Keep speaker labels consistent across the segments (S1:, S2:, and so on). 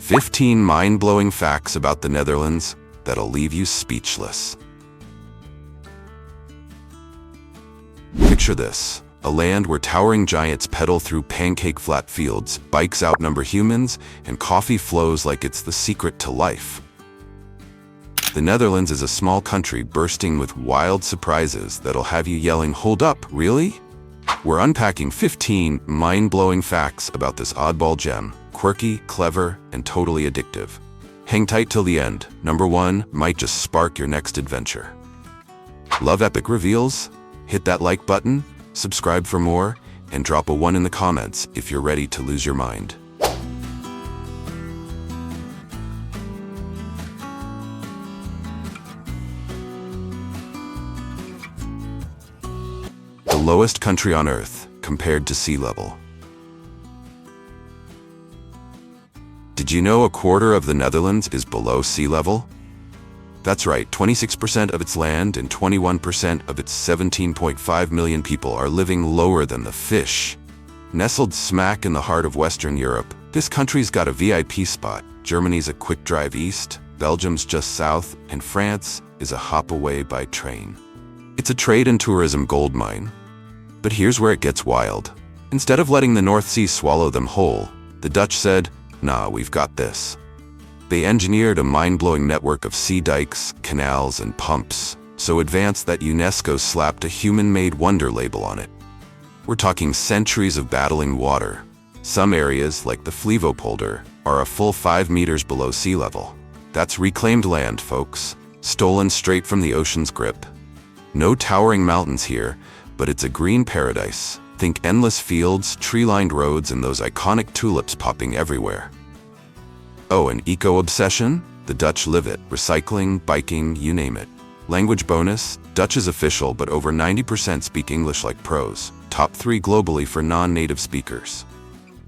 S1: 15 mind-blowing facts about the Netherlands that'll leave you speechless. Picture this, a land where towering giants pedal through pancake-flat fields, bikes outnumber humans, and coffee flows like it's the secret to life. The Netherlands is a small country bursting with wild surprises that'll have you yelling, "Hold up, really?" We're unpacking 15 mind-blowing facts about this oddball gem, quirky, clever, and totally addictive. Hang tight till the end. Number 1 might just spark your next adventure. Love epic reveals? Hit that like button, subscribe for more, and drop a 1 in the comments if you're ready to lose your mind. The lowest country on Earth compared to sea level. Did you know a quarter of the Netherlands is below sea level? That's right, 26% of its land and 21% of its 17.5 million people are living lower than the fish. Nestled smack in the heart of Western Europe, this country's got a VIP spot. Germany's a quick drive east, Belgium's just south, and France is a hop away by train. It's a trade and tourism goldmine. But here's where it gets wild. Instead of letting the North Sea swallow them whole, the Dutch said, "Nah, we've got this." They engineered a mind-blowing network of sea dikes, canals, and pumps, so advanced that UNESCO slapped a human-made wonder label on it. We're talking centuries of battling water. Some areas, like the Flevopolder, are a full 5 meters below sea level. That's reclaimed land, folks, stolen straight from the ocean's grip. No towering mountains here, but it's a green paradise. Think endless fields, tree-lined roads, and those iconic tulips popping everywhere. Oh, an eco-obsession? The Dutch live it. Recycling, biking, you name it. Language bonus, Dutch is official, but over 90% speak English like pros. Top 3 globally for non-native speakers.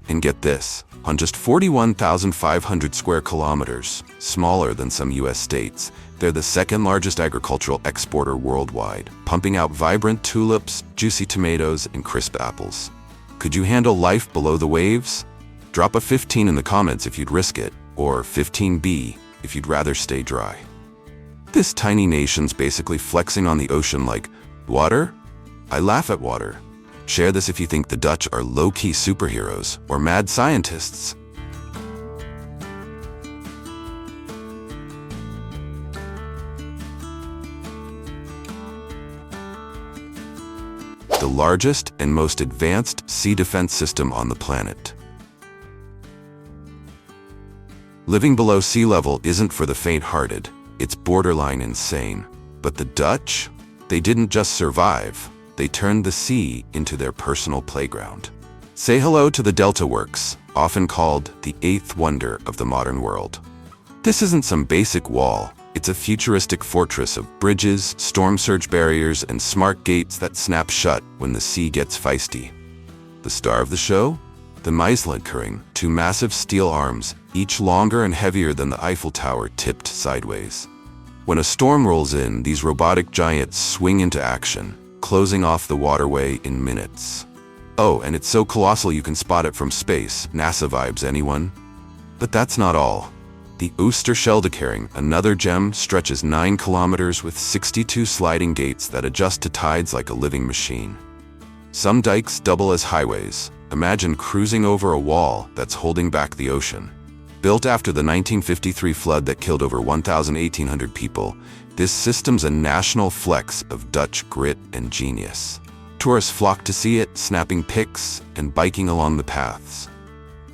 S1: And get this, on just 41,500 square kilometers, smaller than some US states, they're the second largest agricultural exporter worldwide, pumping out vibrant tulips, juicy tomatoes, and crisp apples. Could you handle life below the waves? Drop a 15 in the comments if you'd risk it, or 15B if you'd rather stay dry. This tiny nation's basically flexing on the ocean like, water? I laugh at water. Share this if you think the Dutch are low-key superheroes or mad scientists. The largest and most advanced sea defense system on the planet. Living below sea level isn't for the faint-hearted. It's borderline insane. But the Dutch? They didn't just survive. They turned the sea into their personal playground. Say hello to the Delta Works, often called the 8th wonder of the modern world. This isn't some basic wall. It's a futuristic fortress of bridges, storm surge barriers, and smart gates that snap shut when the sea gets feisty. The star of the show? The Mindblowing, 2 massive steel arms, each longer and heavier than the Eiffel Tower tipped sideways. When a storm rolls in, these robotic giants swing into action, closing off the waterway in minutes. Oh, and it's so colossal you can spot it from space. NASA vibes, anyone? But that's not all. The Oosterscheldekering, another gem, stretches 9 kilometers with 62 sliding gates that adjust to tides like a living machine. Some dikes double as highways. Imagine cruising over a wall that's holding back the ocean. Built after the 1953 flood that killed over 1,800 people, this system's a national flex of Dutch grit and genius. Tourists flock to see it, snapping pics and biking along the paths.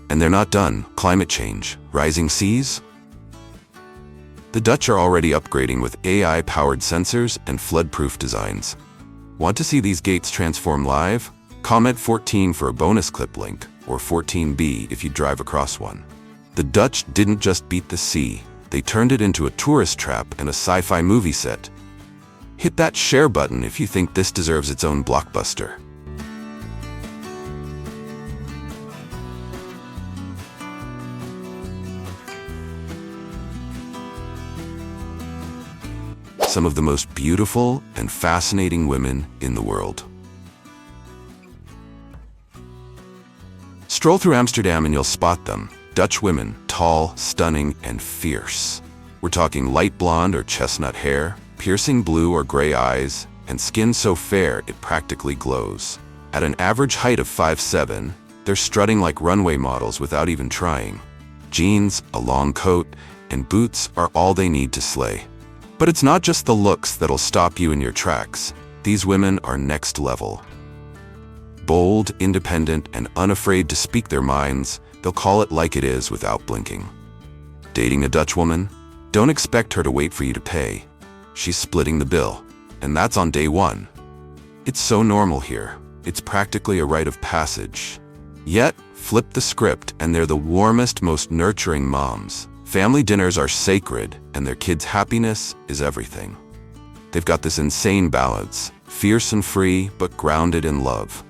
S1: And they're not done. Climate change, rising seas? The Dutch are already upgrading with AI-powered sensors and flood-proof designs. Want to see these gates transform live? Comment 14 for a bonus clip link, or 14B if you drive across one. The Dutch didn't just beat the sea, they turned it into a tourist trap and a sci-fi movie set. Hit that share button if you think this deserves its own blockbuster. Some of the most beautiful and fascinating women in the world. Stroll through Amsterdam and you'll spot them. Dutch women, tall, stunning, and fierce. We're talking light blonde or chestnut hair, piercing blue or gray eyes, and skin so fair it practically glows. At an average height of 5'7", they're strutting like runway models without even trying. Jeans, a long coat, and boots are all they need to slay. But it's not just the looks that'll stop you in your tracks. These women are next level. Bold, independent, and unafraid to speak their minds, they'll call it like it is without blinking. Dating a Dutch woman? Don't expect her to wait for you to pay. She's splitting the bill, and that's on day one. It's so normal here. It's practically a rite of passage. Yet, flip the script and they're the warmest, most nurturing moms. Family dinners are sacred, and their kids' happiness is everything. They've got this insane balance, fierce and free, but grounded in love.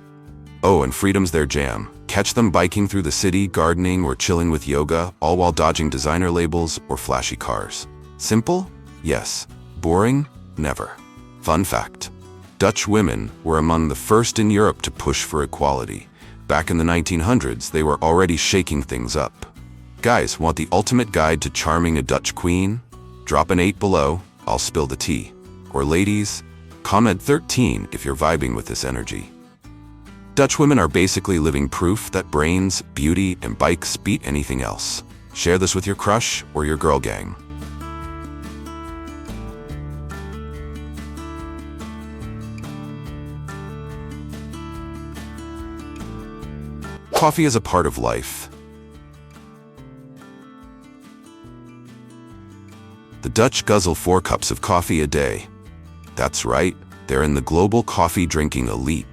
S1: Oh, and freedom's their jam. Catch them biking through the city, gardening, or chilling with yoga, all while dodging designer labels or flashy cars. Simple? Yes. Boring? Never. Fun fact: Dutch women were among the first in Europe to push for equality. Back in the 1900s, they were already shaking things up. Guys, want the ultimate guide to charming a Dutch queen? Drop an 8 below, I'll spill the tea. Or ladies, comment 13 if you're vibing with this energy. Dutch women are basically living proof that brains, beauty, and bikes beat anything else. Share this with your crush or your girl gang. Coffee is a part of life. The Dutch guzzle 4 cups of coffee a day. That's right, they're in the global coffee drinking elite.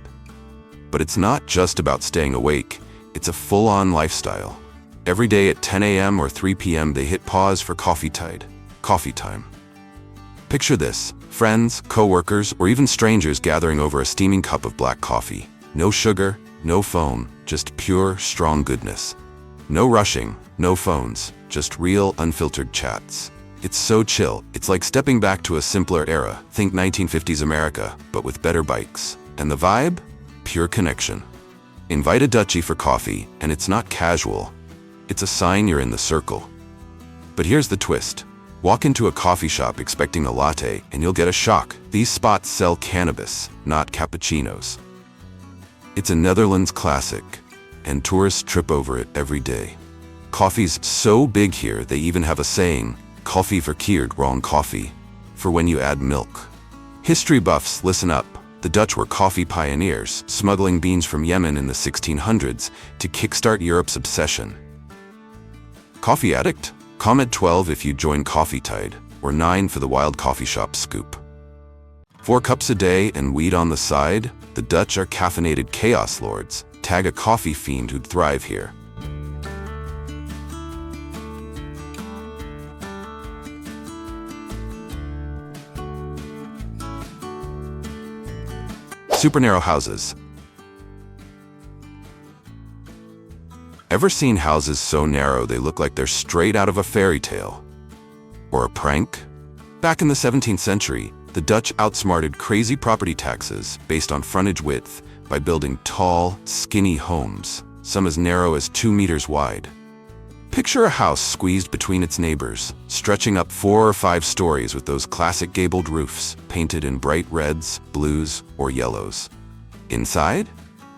S1: But it's not just about staying awake, it's a full-on lifestyle. Every day at 10 a.m. or 3 p.m. they hit pause for coffee time. Picture this: friends, co-workers, or even strangers gathering over a steaming cup of black coffee. No sugar, no foam, just pure, strong goodness. No rushing, no phones, just real, unfiltered chats. It's so chill, it's like stepping back to a simpler era. Think 1950s America, but with better bikes. And the vibe? Pure connection. Invite a Dutchie for coffee, and it's not casual. It's a sign you're in the circle. But here's the twist. Walk into a coffee shop expecting a latte, and you'll get a shock. These spots sell cannabis, not cappuccinos. It's a Netherlands classic, and tourists trip over it every day. Coffee's so big here, they even have a saying: koffie verkeerd, wrong coffee, for when you add milk. History buffs, listen up. The Dutch were coffee pioneers, smuggling beans from Yemen in the 1600s to kickstart Europe's obsession. Coffee addict? Comment 12 if you join Coffee Tide, or 9 for the wild coffee shop scoop. 4 cups a day and weed on the side? The Dutch are caffeinated chaos lords. Tag a coffee fiend who'd thrive here. Super narrow houses. Ever seen houses so narrow they look like they're straight out of a fairy tale? Or a prank? Back in the 17th century, the Dutch outsmarted crazy property taxes based on frontage width by building tall, skinny homes, some as narrow as 2 meters wide. Picture a house squeezed between its neighbors, stretching up 4 or 5 stories with those classic gabled roofs, painted in bright reds, blues, or yellows. Inside?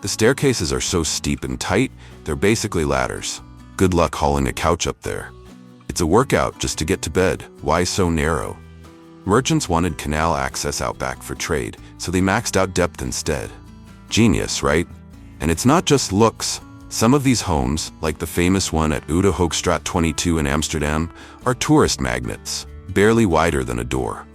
S1: The staircases are so steep and tight, they're basically ladders. Good luck hauling a couch up there. It's a workout just to get to bed. Why so narrow? Merchants wanted canal access out back for trade, so they maxed out depth instead. Genius, right? And it's not just looks. Some of these homes, like the famous one at Oude Hoogstraat 22 in Amsterdam, are tourist magnets, barely wider than a door.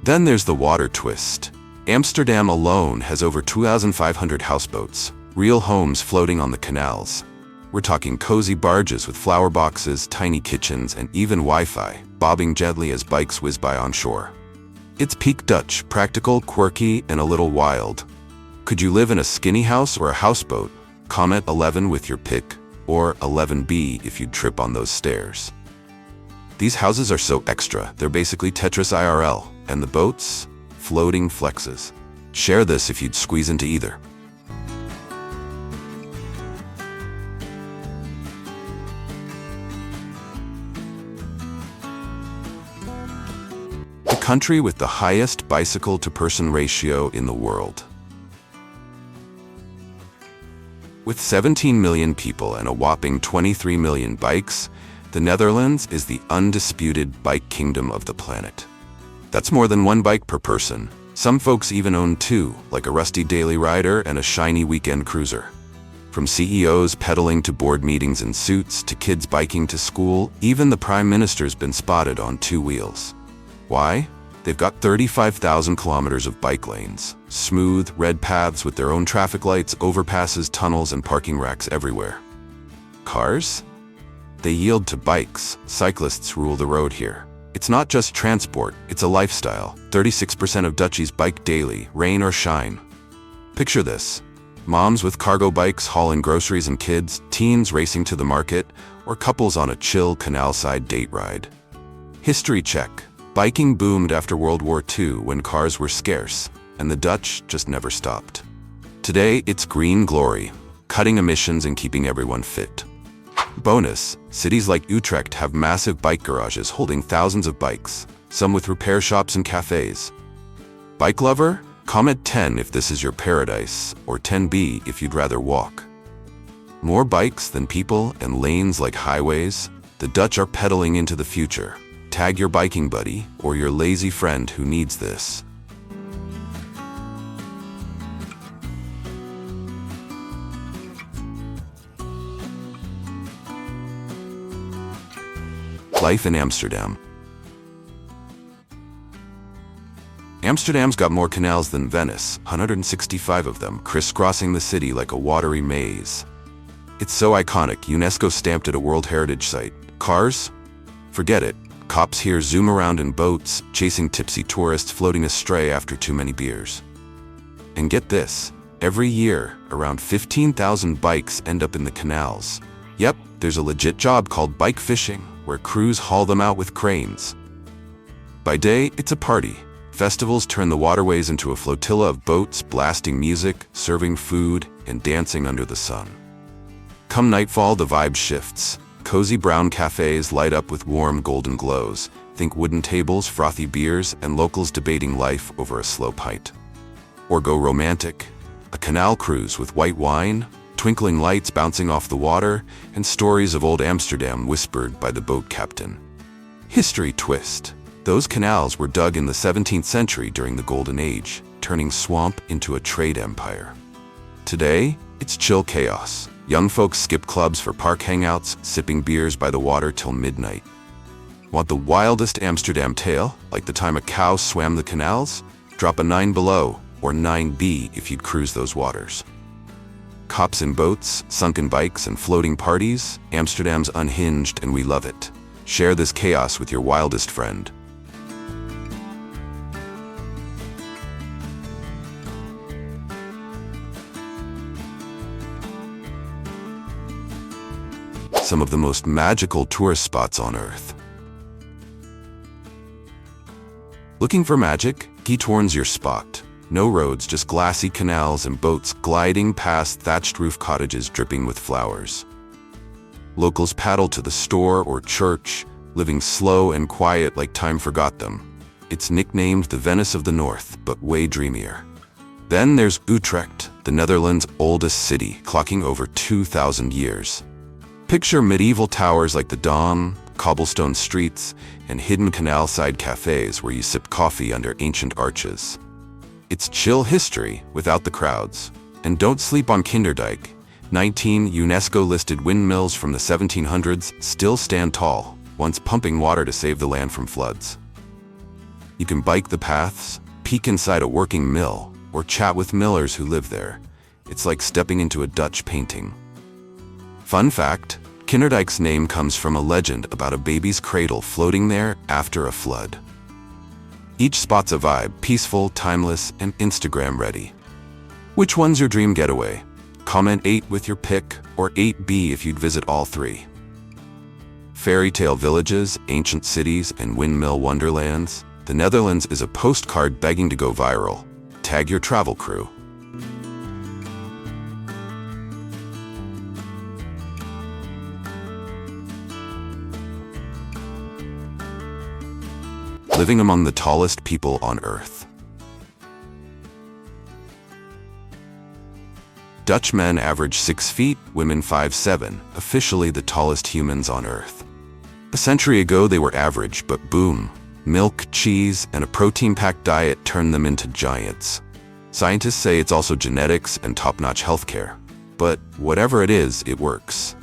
S1: Then there's the water twist. Amsterdam alone has over 2,500 houseboats, real homes floating on the canals. We're talking cozy barges with flower boxes, tiny kitchens, and even Wi-Fi, bobbing gently as bikes whiz by on shore. It's peak Dutch, practical, quirky, and a little wild. Could you live in a skinny house or a houseboat? Comment 11 with your pick, or 11B if you'd trip on those stairs. These houses are so extra, they're basically Tetris IRL, and the boats? Floating flexes. Share this if you'd squeeze into either. country with the highest bicycle-to-person ratio in the world. With 17 million people and a whopping 23 million bikes, the Netherlands is the undisputed bike kingdom of the planet. That's more than one bike per person. Some folks even own two, like a rusty daily rider and a shiny weekend cruiser. From CEOs pedaling to board meetings in suits, to kids biking to school, even the Prime Minister's been spotted on two wheels. Why? They've got 35,000 kilometers of bike lanes, smooth, red paths with their own traffic lights, overpasses, tunnels, and parking racks everywhere. Cars? They yield to bikes. Cyclists rule the road here. It's not just transport, it's a lifestyle. 36% of Dutchies bike daily, rain or shine. Picture this. Moms with cargo bikes hauling groceries and kids, teens racing to the market, or couples on a chill canal-side date ride. History check. Biking boomed after World War II when cars were scarce, and the Dutch just never stopped. Today, it's green glory, cutting emissions and keeping everyone fit. Bonus, cities like Utrecht have massive bike garages holding thousands of bikes, some with repair shops and cafes. Bike lover? Comment 10 if this is your paradise, or 10B if you'd rather walk. More bikes than people and lanes like highways, the Dutch are pedaling into the future. Tag your biking buddy or your lazy friend who needs this. Life in Amsterdam. Amsterdam's got more canals than Venice, 165 of them, crisscrossing the city like a watery maze. It's so iconic, UNESCO stamped it a World Heritage Site. Cars? Forget it. Cops here zoom around in boats, chasing tipsy tourists floating astray after too many beers. And get this, every year, around 15,000 bikes end up in the canals. Yep, there's a legit job called bike fishing, where crews haul them out with cranes. By day, it's a party. Festivals turn the waterways into a flotilla of boats, blasting music, serving food, and dancing under the sun. Come nightfall, the vibe shifts. Cozy brown cafes light up with warm golden glows. Think wooden tables, frothy beers, and locals debating life over a slow pint. Or go romantic. A canal cruise with white wine, twinkling lights bouncing off the water, and stories of old Amsterdam whispered by the boat captain. History twist. Those canals were dug in the 17th century during the Golden Age, turning swamp into a trade empire. Today, it's chill chaos. Young folks skip clubs for park hangouts, sipping beers by the water till midnight. Want the wildest Amsterdam tale, like the time a cow swam the canals? Drop a 9 below, or 9B if you'd cruise those waters. Cops in boats, sunken bikes, and floating parties? Amsterdam's unhinged and we love it. Share this chaos with your wildest friend. Some of the most magical tourist spots on Earth. Looking for magic? Giethoorn's your spot. No roads, just glassy canals and boats gliding past thatched roof cottages dripping with flowers. Locals paddle to the store or church, living slow and quiet like time forgot them. It's nicknamed the Venice of the North, but way dreamier. Then there's Utrecht, the Netherlands' oldest city, clocking over 2,000 years. Picture medieval towers like the Dom, cobblestone streets, and hidden canal-side cafes where you sip coffee under ancient arches. It's chill history without the crowds. And don't sleep on Kinderdijk. 19 UNESCO-listed windmills from the 1700s still stand tall, once pumping water to save the land from floods. You can bike the paths, peek inside a working mill, or chat with millers who live there. It's like stepping into a Dutch painting. Fun fact, Kinderdijk's name comes from a legend about a baby's cradle floating there after a flood. Each spot's a vibe, peaceful, timeless, and Instagram ready. Which one's your dream getaway? Comment 8 with your pick, or 8B if you'd visit all three. Fairy tale villages, ancient cities, and windmill wonderlands, the Netherlands is a postcard begging to go viral. Tag your travel crew. living among the tallest people on Earth. Dutch men average 6 feet, women 5'7", officially the tallest humans on Earth. A century ago they were average, but boom, milk, cheese, and a protein-packed diet turned them into giants. Scientists say it's also genetics and top-notch healthcare. But whatever it is, it works.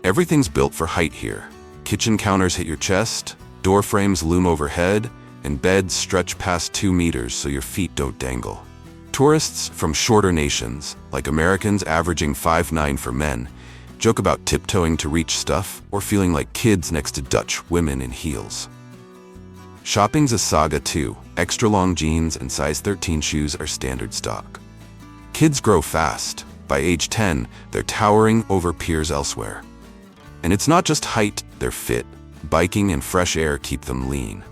S1: Everything's built for height here. Kitchen counters hit your chest, door frames loom overhead, and beds stretch past 2 meters so your feet don't dangle. Tourists from shorter nations, like Americans averaging 5'9" for men, joke about tiptoeing to reach stuff or feeling like kids next to Dutch women in heels. Shopping's a saga too. Extra long jeans and size 13 shoes are standard stock. Kids grow fast. By age 10, they're towering over peers elsewhere. And it's not just height, they're fit. Biking and fresh air keep them lean.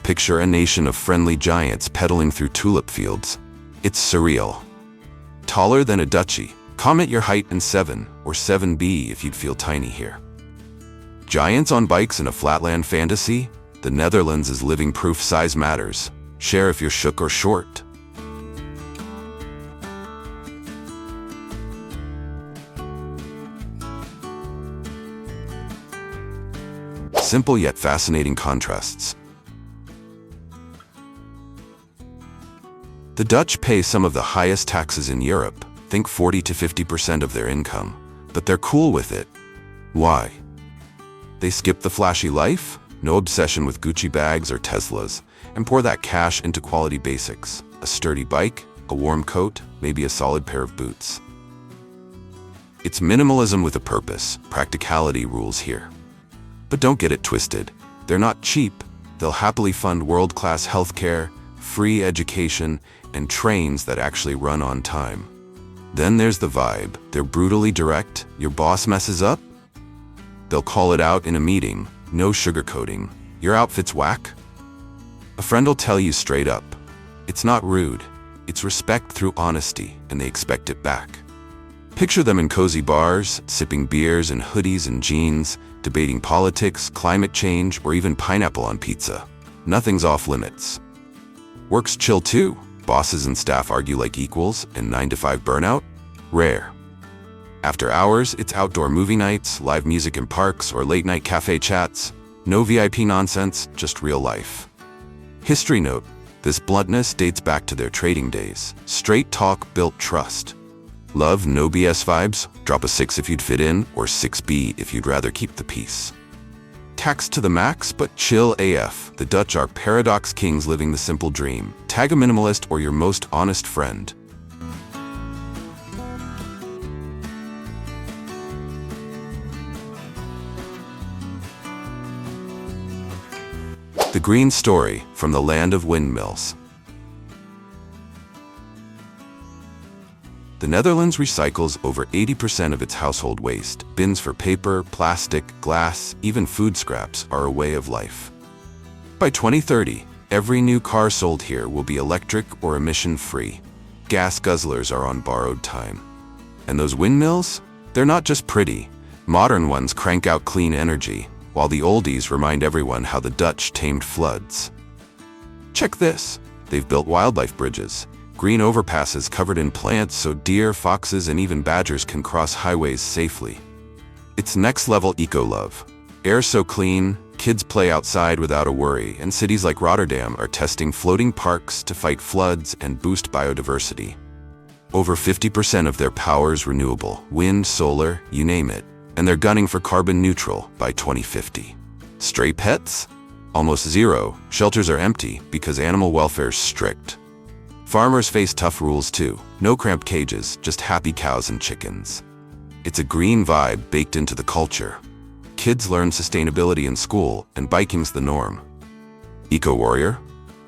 S1: Picture a nation of friendly giants pedaling through tulip fields. It's surreal. Taller than a Dutchie. Comment your height in 7 or 7B if you'd feel tiny here. Giants on bikes in a flatland fantasy? The Netherlands is living proof size matters. Share if you're shook or short. Simple yet fascinating contrasts. The Dutch pay some of the highest taxes in Europe, think 40 to 50% of their income, but they're cool with it. Why? They skip the flashy life, no obsession with Gucci bags or Teslas, and pour that cash into quality basics, a sturdy bike, a warm coat, maybe a solid pair of boots. It's minimalism with a purpose, practicality rules here. But don't get it twisted, they're not cheap. They'll happily fund world-class healthcare, free education, and trains that actually run on time. Then there's the vibe. They're brutally direct. Your boss messes up? They'll call it out in a meeting. No sugarcoating. Your outfit's whack? A friend will tell you straight up. It's not rude. It's respect through honesty, and they expect it back. Picture them in cozy bars, sipping beers in hoodies and jeans, debating politics, climate change, or even pineapple on pizza. Nothing's off limits. Work's chill too. Bosses and staff argue like equals, and 9-to-5 burnout? Rare. After hours, it's outdoor movie nights, live music in parks, or late-night cafe chats. No VIP nonsense, just real life. History note, this bluntness dates back to their trading days. Straight talk built trust. Love, no BS vibes? Drop a 6 if you'd fit in, or 6B if you'd rather keep the peace. Tax to the max, but chill AF. The Dutch are paradox kings living the simple dream. Tag a minimalist or your most honest friend. The Green Story from the land of windmills. The Netherlands recycles over 80% of its household waste. Bins for paper, plastic, glass, even food scraps are a way of life. By 2030, every new car sold here will be electric or emission-free. Gas guzzlers are on borrowed time. And those windmills? They're not just pretty. Modern ones crank out clean energy, while the oldies remind everyone how the Dutch tamed floods. Check this. They've built wildlife bridges. Green overpasses covered in plants so deer, foxes, and even badgers can cross highways safely. It's next-level eco-love. Air so clean, kids play outside without a worry, and cities like Rotterdam are testing floating parks to fight floods and boost biodiversity. Over 50% of their power is renewable, wind, solar, you name it, and they're gunning for carbon neutral by 2050. Stray pets? Almost zero. Shelters are empty because animal welfare's strict. Farmers face tough rules too. No cramped cages, just happy cows and chickens. It's a green vibe baked into the culture. Kids learn sustainability in school, and biking's the norm. Eco-warrior?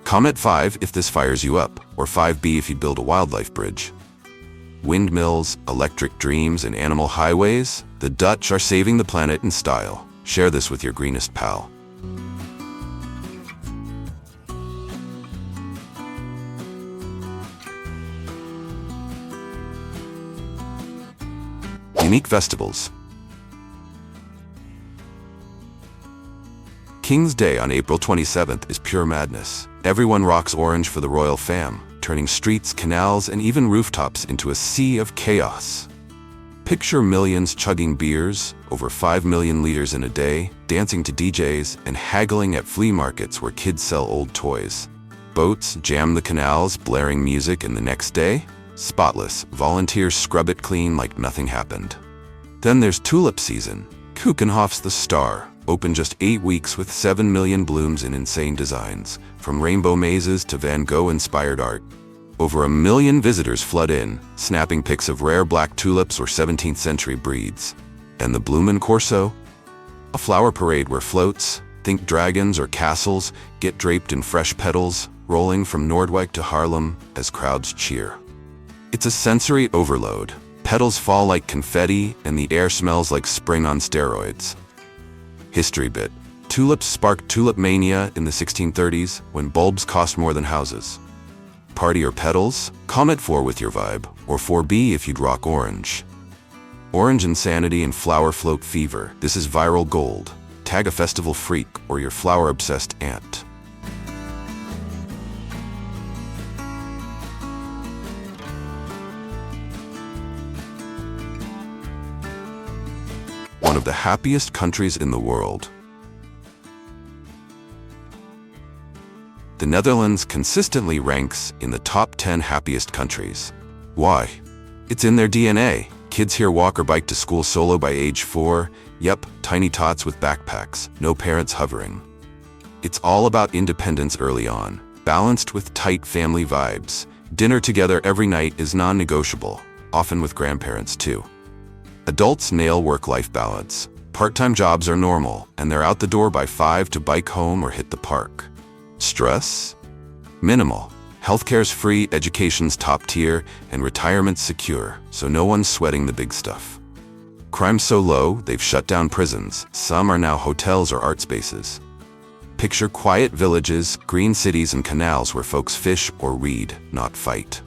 S1: Comment 5 if this fires you up, or 5B if you build a wildlife bridge. Windmills, electric dreams, and animal highways? The Dutch are saving the planet in style. Share this with your greenest pal. Unique festivals. King's Day on April 27th is pure madness. Everyone rocks orange for the royal fam, turning streets, canals, and even rooftops into a sea of chaos. Picture millions chugging beers, over 5 million liters in a day, dancing to DJs, and haggling at flea markets where kids sell old toys. Boats jam the canals, blaring music, and the next day, spotless, volunteers scrub it clean like nothing happened. Then there's tulip season. Keukenhof's the star, open just 8 weeks with 7 million blooms in insane designs, from rainbow mazes to Van Gogh-inspired art. Over 1 million visitors flood in, snapping pics of rare black tulips or 17th century breeds. And the Blumen Corso? A flower parade where floats, think dragons or castles, get draped in fresh petals, rolling from Noordwijk to Haarlem as crowds cheer. It's a sensory overload. Petals fall like confetti, and the air smells like spring on steroids. History bit. Tulips sparked tulip mania in the 1630s, when bulbs cost more than houses. Party or petals? Comment 4 with your vibe, or 4B if you'd rock orange. Orange insanity and flower float fever. This is viral gold. Tag a festival freak or your flower-obsessed aunt. One of the happiest countries in the world. The Netherlands consistently ranks in the top 10 happiest countries. Why? It's in their DNA. Kids here walk or bike to school solo by age 4. Yep, tiny tots with backpacks, no parents hovering. It's all about independence early on, balanced with tight family vibes. Dinner together every night is non-negotiable, often with grandparents too. Adults nail work-life balance. Part-time jobs are normal, and they're out the door by 5 to bike home or hit the park. Stress? Minimal. Healthcare's free, education's top tier, and retirement's secure, so no one's sweating the big stuff. Crime's so low, they've shut down prisons. Some are now hotels or art spaces. Picture quiet villages, green cities, and canals where folks fish or read, not fight.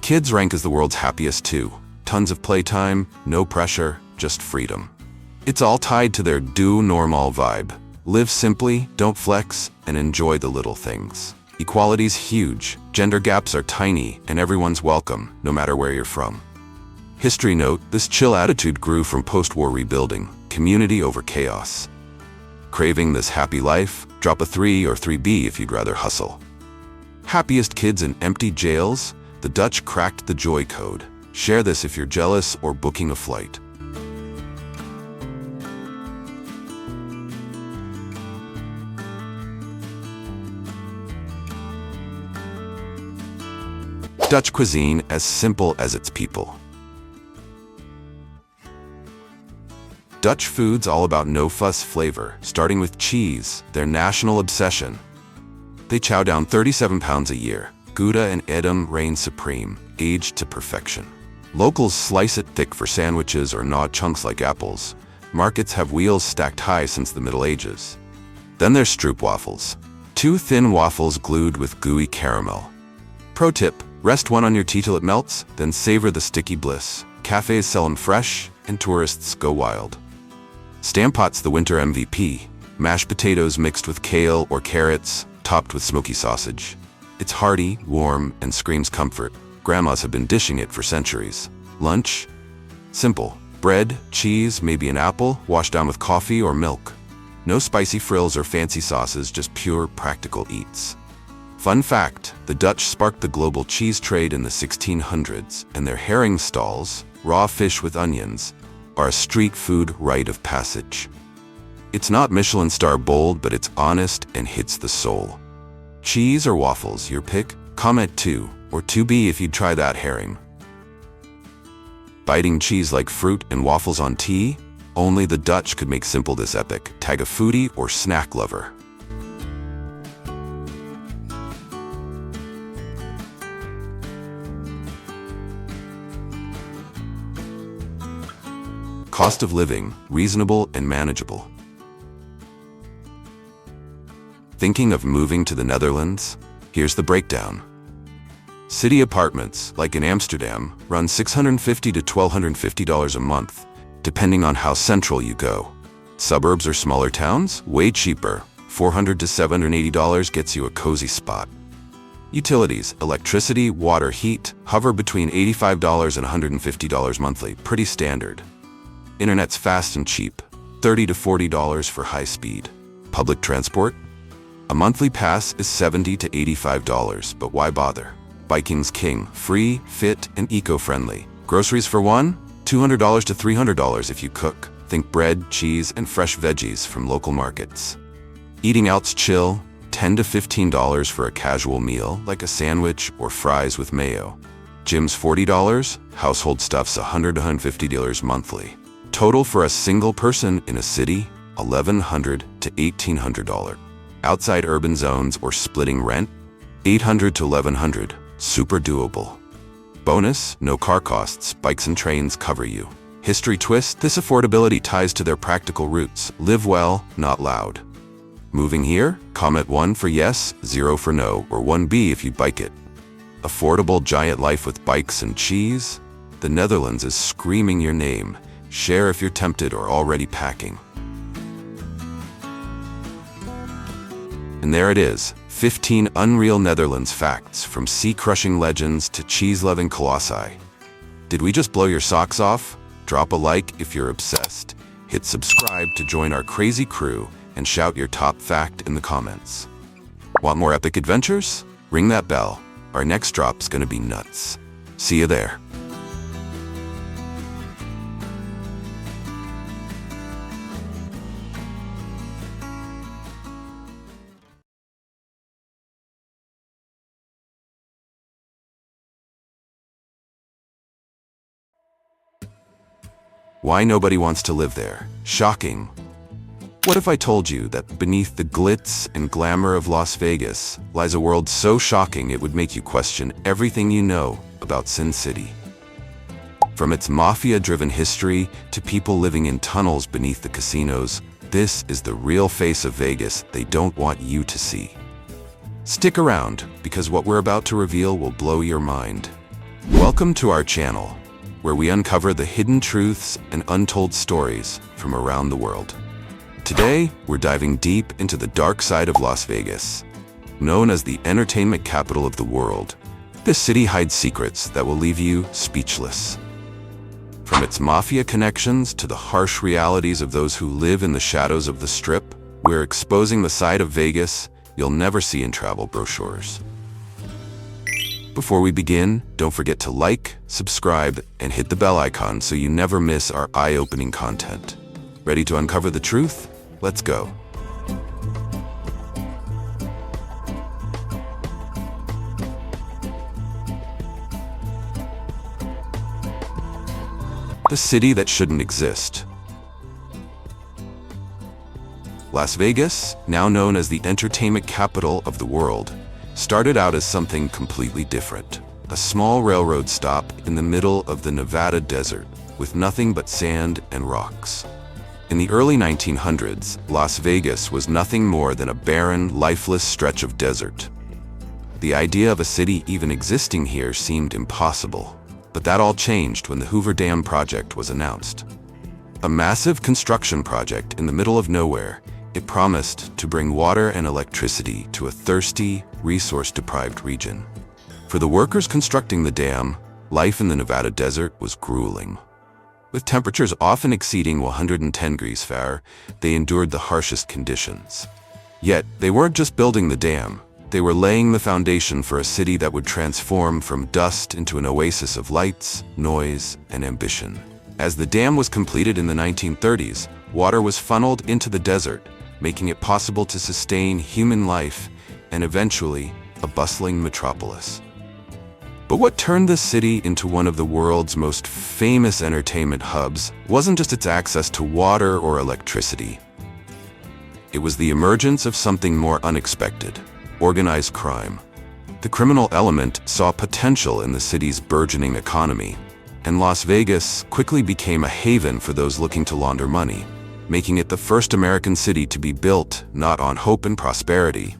S1: Kids rank as the world's happiest too. Tons of playtime, no pressure, just freedom. It's all tied to their do normal vibe. Live simply, don't flex, and enjoy the little things. Equality's huge, gender gaps are tiny, and everyone's welcome, no matter where you're from. History note, this chill attitude grew from post-war rebuilding, community over chaos. Craving this happy life? Drop a 3 or 3B if you'd rather hustle. Happiest kids in empty jails? The Dutch cracked the joy code. Share this if you're jealous or booking a flight. Dutch cuisine as simple as its people. Dutch food's all about no-fuss flavor, starting with cheese, their national obsession. They chow down 37 pounds a year. Gouda and Edam reign supreme, aged to perfection. Locals slice it thick for sandwiches or gnaw chunks like apples. Markets have wheels stacked high since the Middle Ages. Then there's stroopwafels. 2 thin waffles glued with gooey caramel. Pro tip, rest one on your tea till it melts, then savor the sticky bliss. Cafes sell them fresh, and tourists go wild. Stampot's the winter MVP. Mashed potatoes mixed with kale or carrots, topped with smoky sausage. It's hearty, warm, and screams comfort. Grandmas have been dishing it for centuries. Lunch? Simple. Bread, cheese, maybe an apple, washed down with coffee or milk. No spicy frills or fancy sauces, just pure, practical eats. Fun fact, the Dutch sparked the global cheese trade in the 1600s, and their herring stalls, raw fish with onions, are a street food rite of passage. It's not Michelin star bold, but it's honest and hits the soul. Cheese or waffles, your pick? Comment 2, or 2B if you'd try that herring. Biting cheese like fruit and waffles on tea? Only the Dutch could make simple this epic. Tag a foodie or snack lover. Cost of living, reasonable and manageable. Thinking of moving to the Netherlands? Here's the breakdown. City apartments, like in Amsterdam, run $650 to $1,250 a month, depending on how central you go. Suburbs or smaller towns? Way cheaper, $400 to $780 gets you a cozy spot. Utilities, electricity, water, heat, hover between $85 and $150 monthly, pretty standard. Internet's fast and cheap, $30 to $40 for high speed. Public transport? A monthly pass is $70 to $85, but why bother? Biking's king, free, fit, and eco-friendly. Groceries for one? $200 to $300 if you cook. Think bread, cheese, and fresh veggies from local markets. Eating out's chill, $10 to $15 for a casual meal, like a sandwich or fries with mayo. Gym's $40, household stuff's $100 to $150 monthly. Total for a single person in a city, $1,100 to $1,800. Outside urban zones or splitting rent, $800 to $1,100, super doable. Bonus, no car costs, bikes and trains cover you. History twist, this affordability ties to their practical roots. Live well, not loud. Moving here? Comment 1 for yes, 0 for no, or 1B if you bike it. Affordable giant life with bikes and cheese? The Netherlands is screaming your name. Share if you're tempted or already packing. And there it is, 15 unreal Netherlands facts, from sea-crushing legends to cheese-loving colossi. Did we just blow your socks off? Drop a like if you're obsessed. Hit subscribe to join our crazy crew and shout your top fact in the comments. Want more epic adventures? Ring that bell. Our next drop's gonna be nuts. See you there. Why nobody wants to live there? Shocking. What if I told you that beneath the glitz and glamour of Las Vegas lies a world so shocking it would make you question everything you know about Sin City? From its mafia-driven history to people living in tunnels beneath the casinos, this is the real face of Vegas they don't want you to see. Stick around, because what we're about to reveal will blow your mind. Welcome to our channel, where we uncover the hidden truths and untold stories from around the world. Today, we're diving deep into the dark side of Las Vegas. Known as the entertainment capital of the world, this city hides secrets that will leave you speechless. From its mafia connections to the harsh realities of those who live in the shadows of the Strip, we're exposing the side of Vegas you'll never see in travel brochures. Before we begin, don't forget to like, subscribe, and hit the bell icon so you never miss our eye-opening content. Ready to uncover the truth? Let's go. The city that shouldn't exist. Las Vegas, now known as the entertainment capital of the world, started out as something completely different. A small railroad stop in the middle of the Nevada desert, with nothing but sand and rocks. In the early 1900s, Las Vegas was nothing more than a barren, lifeless stretch of desert. The idea of a city even existing here seemed impossible, but that all changed when the Hoover Dam project was announced. A massive construction project in the middle of nowhere, it promised to bring water and electricity to a thirsty, resource-deprived region. For the workers constructing the dam, life in the Nevada desert was grueling. With temperatures often exceeding 110 degrees Fahrenheit, they endured the harshest conditions. Yet, they weren't just building the dam, they were laying the foundation for a city that would transform from dust into an oasis of lights, noise, and ambition. As the dam was completed in the 1930s, water was funneled into the desert, making it possible to sustain human life and eventually a bustling metropolis. But what turned this city into one of the world's most famous entertainment hubs wasn't just its access to water or electricity. It was the emergence of something more unexpected: organized crime. The criminal element saw potential in the city's burgeoning economy, and Las Vegas quickly became a haven for those looking to launder money, making it the first American city to be built not on hope and prosperity,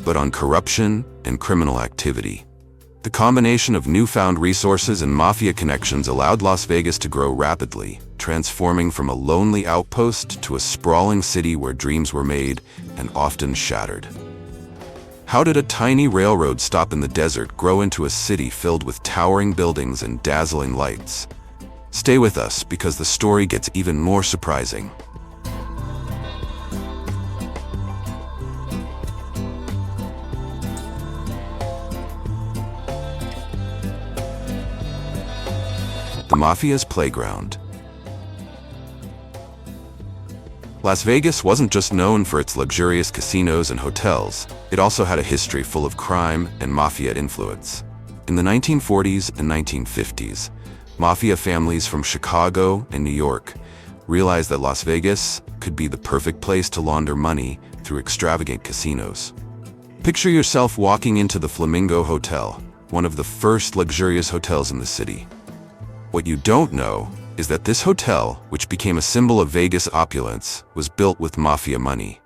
S1: but on corruption and criminal activity. The combination of newfound resources and mafia connections allowed Las Vegas to grow rapidly, transforming from a lonely outpost to a sprawling city where dreams were made and often shattered. How did a tiny railroad stop in the desert grow into a city filled with towering buildings and dazzling lights? Stay with us because the story gets even more surprising. The Mafia's Playground. Las Vegas wasn't just known for its luxurious casinos and hotels, it also had a history full of crime and mafia influence. In the 1940s and 1950s, mafia families from Chicago and New York realized that Las Vegas could be the perfect place to launder money through extravagant casinos. Picture yourself walking into the Flamingo Hotel, one of the first luxurious hotels in the city. What you don't know is that this hotel, which became a symbol of Vegas opulence, was built with mafia money.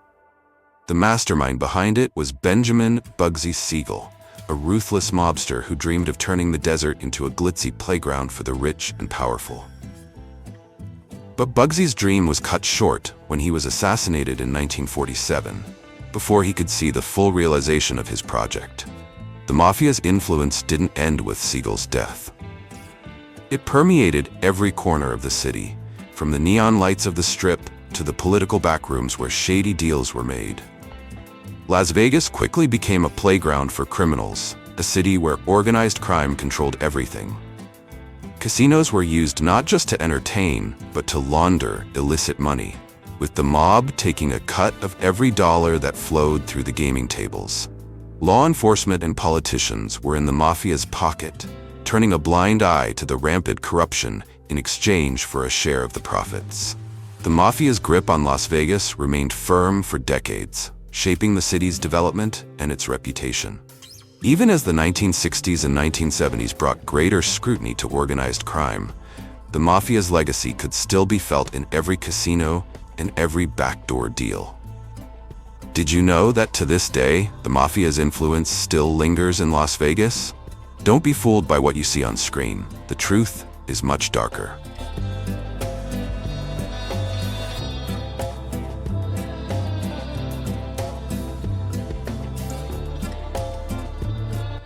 S1: The mastermind behind it was Benjamin "Bugsy" Siegel, a ruthless mobster who dreamed of turning the desert into a glitzy playground for the rich and powerful. But Bugsy's dream was cut short when he was assassinated in 1947, before he could see the full realization of his project. The mafia's influence didn't end with Siegel's death. It permeated every corner of the city, from the neon lights of the Strip to the political backrooms where shady deals were made. Las Vegas quickly became a playground for criminals, a city where organized crime controlled everything. Casinos were used not just to entertain, but to launder illicit money, with the mob taking a cut of every dollar that flowed through the gaming tables. Law enforcement and politicians were in the mafia's pocket, turning a blind eye to the rampant corruption in exchange for a share of the profits. The mafia's grip on Las Vegas remained firm for decades, shaping the city's development and its reputation. Even as the 1960s and 1970s brought greater scrutiny to organized crime, the mafia's legacy could still be felt in every casino and every backdoor deal. Did you know that to this day, the mafia's influence still lingers in Las Vegas? Don't be fooled by what you see on screen. The truth is much darker.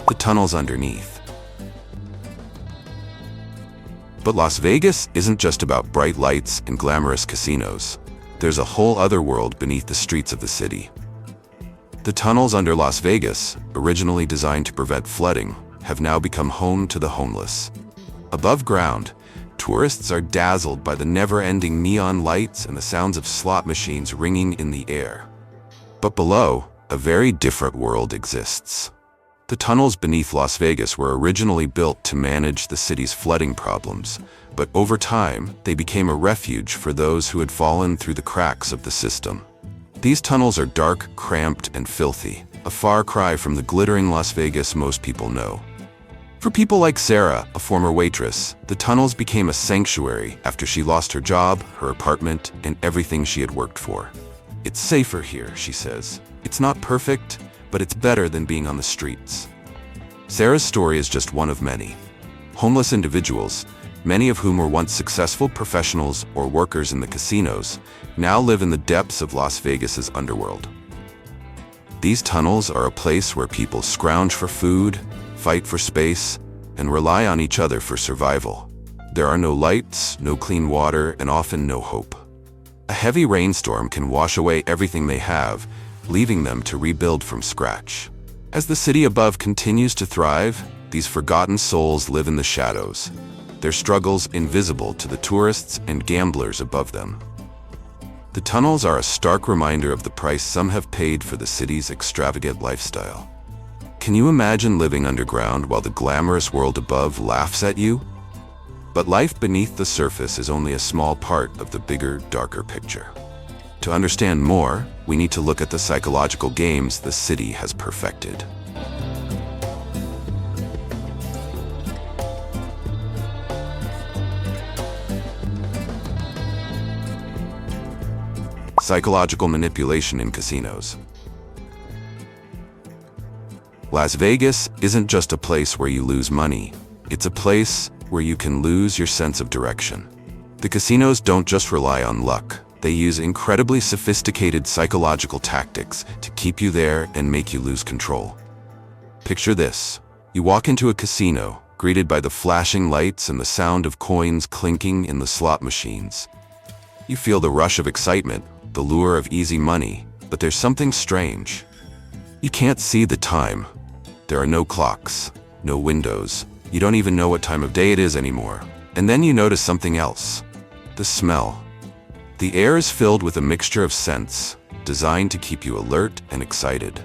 S1: The tunnels underneath. But Las Vegas isn't just about bright lights and glamorous casinos. There's a whole other world beneath the streets of the city. The tunnels under Las Vegas, originally designed to prevent flooding, have now become home to the homeless. Above ground, tourists are dazzled by the never-ending neon lights and the sounds of slot machines ringing in the air. But below, a very different world exists. The tunnels beneath Las Vegas were originally built to manage the city's flooding problems, but over time, they became a refuge for those who had fallen through the cracks of the system. These tunnels are dark, cramped, and filthy, a far cry from the glittering Las Vegas most people know. For people like Sarah, a former waitress, the tunnels became a sanctuary after she lost her job, her apartment, and everything she had worked for. "It's safer here," she says. "It's not perfect, but it's better than being on the streets." Sarah's story is just one of many. Homeless individuals, many of whom were once successful professionals or workers in the casinos, now live in the depths of Las Vegas's underworld. These tunnels are a place where people scrounge for food, fight for space, and rely on each other for survival. There are no lights, no clean water, and often no hope. A heavy rainstorm can wash away everything they have, leaving them to rebuild from scratch. As the city above continues to thrive, these forgotten souls live in the shadows, their struggles invisible to the tourists and gamblers above them. The tunnels are a stark reminder of the price some have paid for the city's extravagant lifestyle. Can you imagine living underground while the glamorous world above laughs at you? But life beneath the surface is only a small part of the bigger, darker picture. To understand more, we need to look at the psychological games the city has perfected. Psychological manipulation in casinos. Las Vegas isn't just a place where you lose money. It's a place where you can lose your sense of direction. The casinos don't just rely on luck. They use incredibly sophisticated psychological tactics to keep you there and make you lose control. Picture this. You walk into a casino, greeted by the flashing lights and the sound of coins clinking in the slot machines. You feel the rush of excitement, the lure of easy money, but there's something strange. You can't see the time. There are no clocks, no windows. You don't even know what time of day it is anymore. And then you notice something else. The smell. The air is filled with a mixture of scents, designed to keep you alert and excited.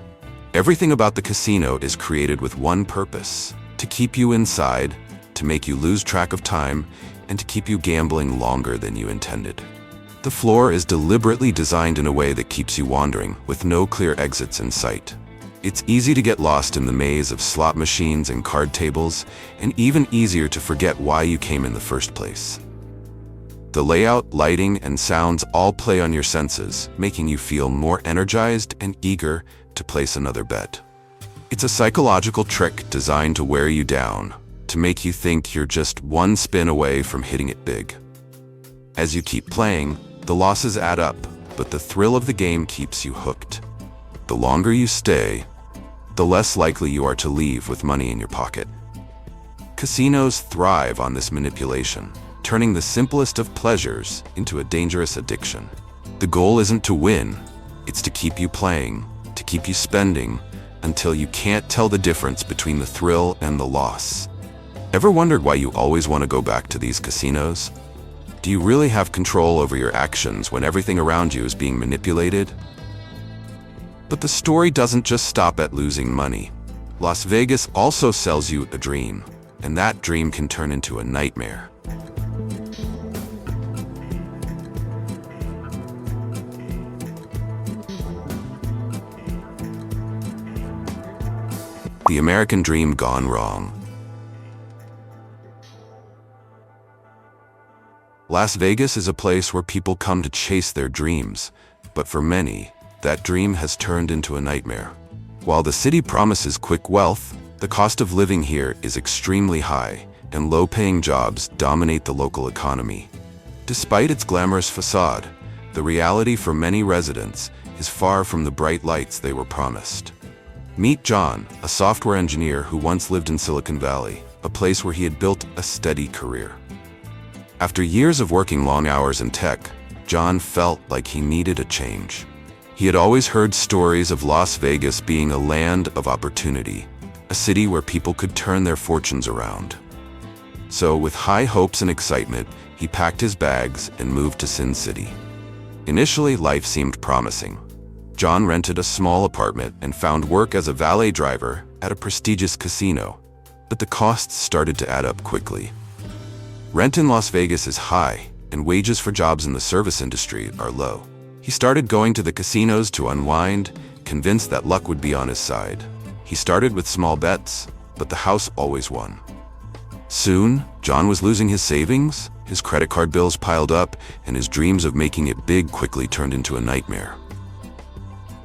S1: Everything about the casino is created with one purpose: to keep you inside, to make you lose track of time, and to keep you gambling longer than you intended. The floor is deliberately designed in a way that keeps you wandering, with no clear exits in sight. It's easy to get lost in the maze of slot machines and card tables, and even easier to forget why you came in the first place. The layout, lighting, and sounds all play on your senses, making you feel more energized and eager to place another bet. It's a psychological trick designed to wear you down, to make you think you're just one spin away from hitting it big. As you keep playing, the losses add up, but the thrill of the game keeps you hooked. The longer you stay, the less likely you are to leave with money in your pocket. Casinos thrive on this manipulation, turning the simplest of pleasures into a dangerous addiction. The goal isn't to win, it's to keep you playing, to keep you spending, until you can't tell the difference between the thrill and the loss. Ever wondered why you always want to go back to these casinos? Do you really have control over your actions when everything around you is being manipulated? But the story doesn't just stop at losing money. Las Vegas also sells you a dream, and that dream can turn into a nightmare. The American dream gone wrong. Las Vegas is a place where people come to chase their dreams, but for many, that dream has turned into a nightmare. While the city promises quick wealth, the cost of living here is extremely high, and low-paying jobs dominate the local economy. Despite its glamorous facade, the reality for many residents is far from the bright lights they were promised. Meet John, a software engineer who once lived in Silicon Valley, a place where he had built a steady career. After years of working long hours in tech, John felt like he needed a change. He had always heard stories of Las Vegas being a land of opportunity, a city where people could turn their fortunes around. So, with high hopes and excitement, he packed his bags and moved to Sin City. Initially, life seemed promising. John rented a small apartment and found work as a valet driver at a prestigious casino, but the costs started to add up quickly. Rent in Las Vegas is high, and wages for jobs in the service industry are low. He started going to the casinos to unwind, convinced that luck would be on his side. He started with small bets, but the house always won. Soon, John was losing his savings, his credit card bills piled up, and his dreams of making it big quickly turned into a nightmare.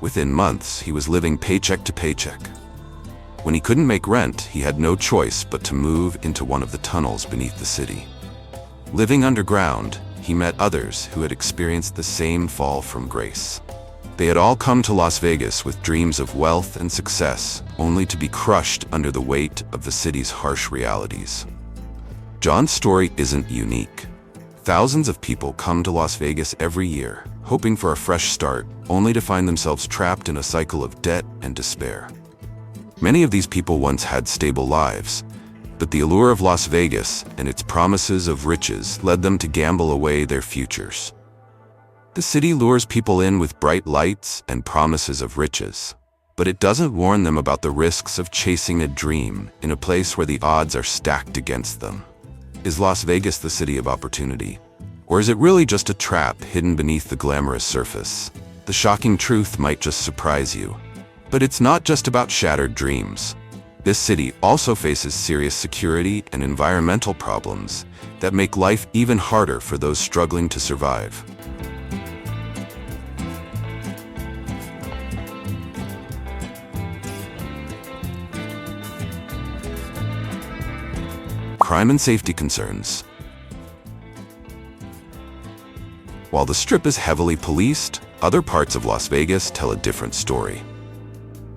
S1: Within months, he was living paycheck to paycheck. When he couldn't make rent, he had no choice but to move into one of the tunnels beneath the city. Living underground, he met others who had experienced the same fall from grace. They had all come to Las Vegas with dreams of wealth and success, only to be crushed under the weight of the city's harsh realities. John's story isn't unique. Thousands of people come to Las Vegas every year, hoping for a fresh start, only to find themselves trapped in a cycle of debt and despair. Many of these people once had stable lives, but the allure of Las Vegas and its promises of riches led them to gamble away their futures. The city lures people in with bright lights and promises of riches, but it doesn't warn them about the risks of chasing a dream in a place where the odds are stacked against them. Is Las Vegas the city of opportunity? Or is it really just a trap hidden beneath the glamorous surface? The shocking truth might just surprise you. But it's not just about shattered dreams. This city also faces serious security and environmental problems that make life even harder for those struggling to survive. crime and safety concerns. While the Strip is heavily policed, other parts of Las Vegas tell a different story.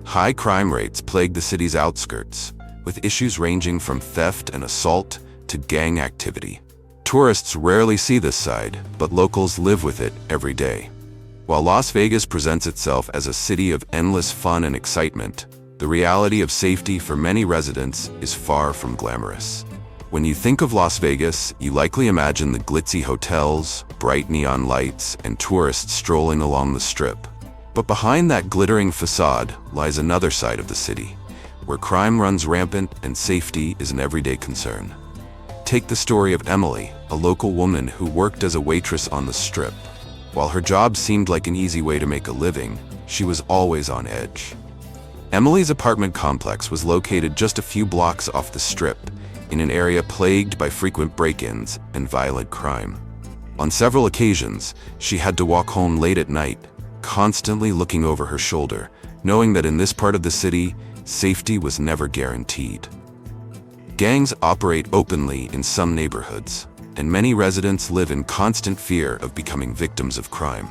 S1: High crime rates plague the city's outskirts, with issues ranging from theft and assault to gang activity. Tourists rarely see this side, but locals live with it every day. While Las Vegas presents itself as a city of endless fun and excitement, the reality of safety for many residents is far from glamorous. When you think of Las Vegas, you likely imagine the glitzy hotels, bright neon lights, and tourists strolling along the Strip. But behind that glittering facade lies another side of the city, where crime runs rampant and safety is an everyday concern. Take the story of Emily, a local woman who worked as a waitress on the Strip. While her job seemed like an easy way to make a living, she was always on edge. Emily's apartment complex was located just a few blocks off the Strip, in an area plagued by frequent break-ins and violent crime. On several occasions, she had to walk home late at night, constantly looking over her shoulder, knowing that in this part of the city, safety was never guaranteed. Gangs operate openly in some neighborhoods, and many residents live in constant fear of becoming victims of crime.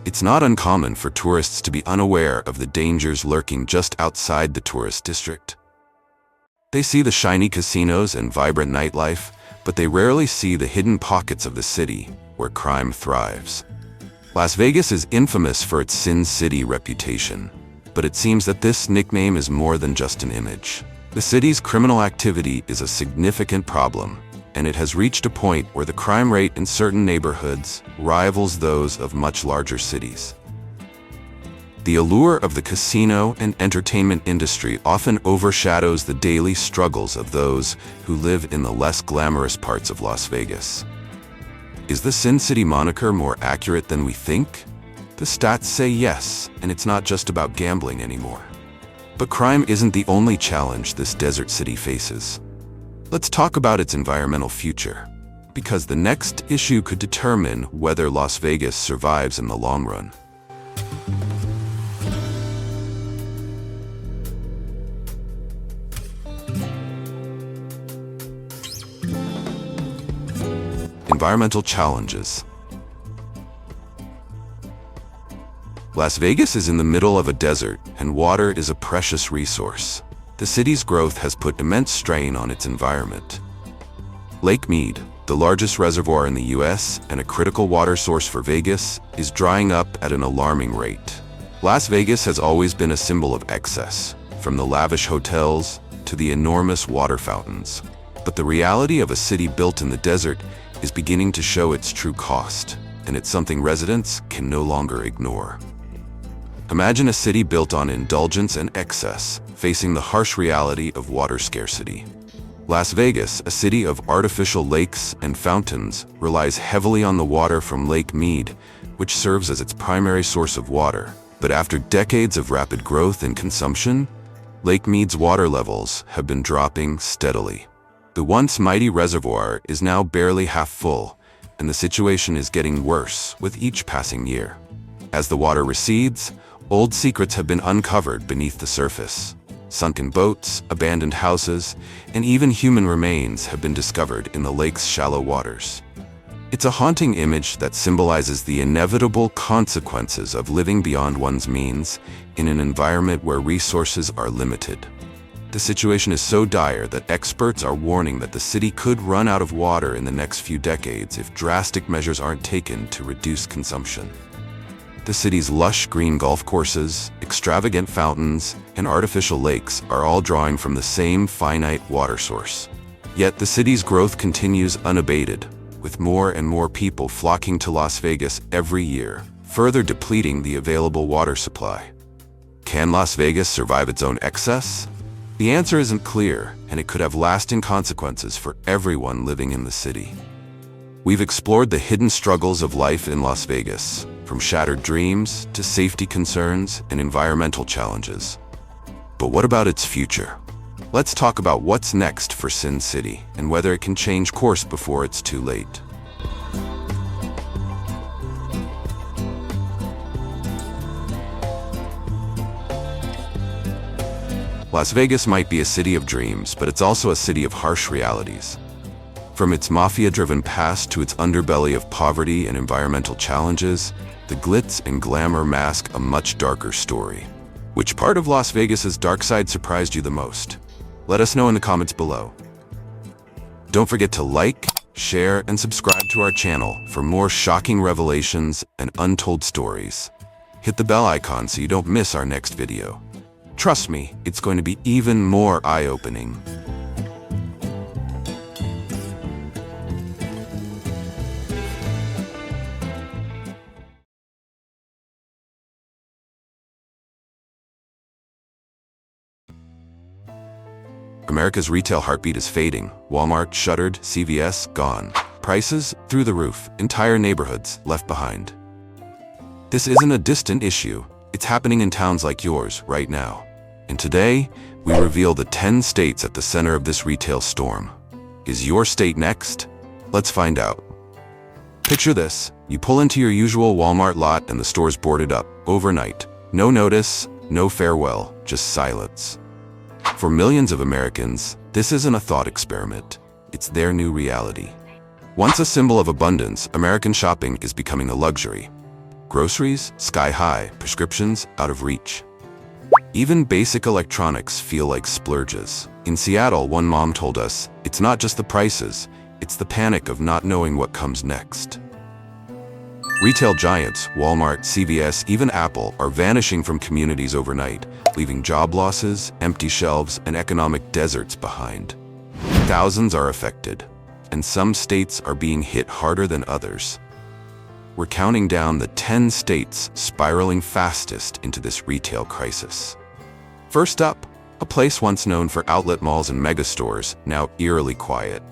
S1: It's not uncommon for tourists to be unaware of the dangers lurking just outside the tourist district. They see the shiny casinos and vibrant nightlife, but they rarely see the hidden pockets of the city where crime thrives. Las Vegas is infamous for its Sin City reputation, but it seems that this nickname is more than just an image. The city's criminal activity is a significant problem, and it has reached a point where the crime rate in certain neighborhoods rivals those of much larger cities. The allure of the casino and entertainment industry often overshadows the daily struggles of those who live in the less glamorous parts of Las Vegas. Is the Sin City moniker more accurate than we think? The stats say yes, and it's not just about gambling anymore. But crime isn't the only challenge this desert city faces. Let's talk about its environmental future, because the next issue could determine whether Las Vegas survives in the long run. Environmental challenges. Las Vegas is in the middle of a desert, and water is a precious resource. The city's growth has put immense strain on its environment. Lake Mead, the largest reservoir in the US and a critical water source for Vegas, is drying up at an alarming rate. Las Vegas has always been a symbol of excess, from the lavish hotels to the enormous water fountains. But the reality of a city built in the desert is beginning to show its true cost, and it's something residents can no longer ignore. Imagine a city built on indulgence and excess, facing the harsh reality of water scarcity. Las Vegas, a city of artificial lakes and fountains, relies heavily on the water from Lake Mead, which serves as its primary source of water. But after decades of rapid growth and consumption, Lake Mead's water levels have been dropping steadily. The once mighty reservoir is now barely half full, and the situation is getting worse with each passing year. As the water recedes, old secrets have been uncovered beneath the surface. Sunken boats, abandoned houses, and even human remains have been discovered in the lake's shallow waters. It's a haunting image that symbolizes the inevitable consequences of living beyond one's means in an environment where resources are limited. The situation is so dire that experts are warning that the city could run out of water in the next few decades if drastic measures aren't taken to reduce consumption. The city's lush green golf courses, extravagant fountains, and artificial lakes are all drawing from the same finite water source. Yet the city's growth continues unabated, with more and more people flocking to Las Vegas every year, further depleting the available water supply. Can Las Vegas survive its own excess? The answer isn't clear, and it could have lasting consequences for everyone living in the city. We've explored the hidden struggles of life in Las Vegas, from shattered dreams to safety concerns and environmental challenges. But what about its future? Let's talk about what's next for Sin City and whether it can change course before it's too late. Las Vegas might be a city of dreams, but it's also a city of harsh realities. From its mafia-driven past to its underbelly of poverty and environmental challenges, the glitz and glamour mask a much darker story. Which part of Las Vegas's dark side surprised you the most? Let us know in the comments below. Don't forget to like, share, and subscribe to our channel for more shocking revelations and untold stories. Hit the bell icon so you don't miss our next video. Trust me, it's going to be even more eye-opening. America's retail heartbeat is fading. Walmart shuttered, CVS gone. Prices through the roof, entire neighborhoods left behind. This isn't a distant issue. It's happening in towns like yours right now. And today, we reveal the 10 states at the center of this retail storm. Is your state next? Let's find out. Picture this. You pull into your usual Walmart lot and the store's boarded up overnight. No notice, no farewell, just silence. For millions of Americans, this isn't a thought experiment. It's their new reality. Once a symbol of abundance, American shopping is becoming a luxury. Groceries, sky high, prescriptions, out of reach. Even basic electronics feel like splurges. In Seattle, one mom told us, it's not just the prices, it's the panic of not knowing what comes next. Retail giants, Walmart, CVS, even Apple, are vanishing from communities overnight, leaving job losses, empty shelves, and economic deserts behind. Thousands are affected, and some states are being hit harder than others. We're counting down the 10 states spiraling fastest into this retail crisis. First up, a place once known for outlet malls and megastores, now eerily quiet.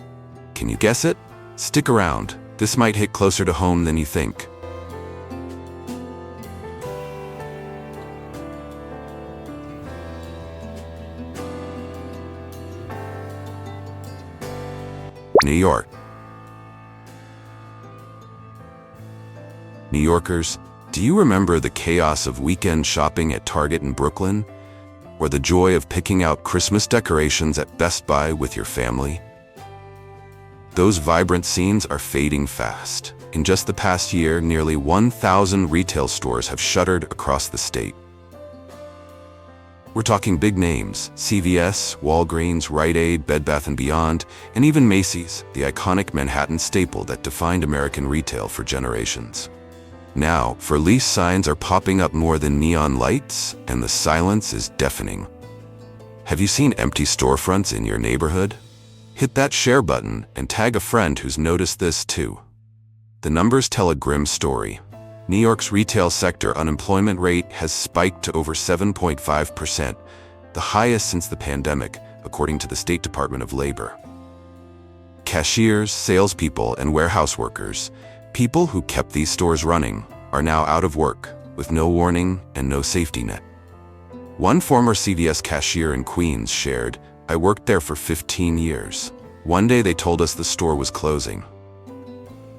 S1: Can you guess it? Stick around. This might hit closer to home than you think. New York. New Yorkers, do you remember the chaos of weekend shopping at Target in Brooklyn? Or the joy of picking out Christmas decorations at Best Buy with your family? Those vibrant scenes are fading fast. In just the past year, nearly 1,000 retail stores have shuttered across the state. We're talking big names: CVS, Walgreens, Rite Aid, Bed Bath & Beyond, and even Macy's, the iconic Manhattan staple that defined American retail for generations. Now, for lease signs are popping up more than neon lights, and the silence is deafening. Have you seen empty storefronts in your neighborhood? Hit that share button and tag a friend who's noticed this too. The numbers tell a grim story. New York's retail sector unemployment rate has spiked to over 7.5%, the highest since the pandemic, according to the State Department of Labor. Cashiers, salespeople, and warehouse workers, people who kept these stores running, are now out of work, with no warning and no safety net. One former CVS cashier in Queens shared, "I worked there for 15 years. One day they told us the store was closing.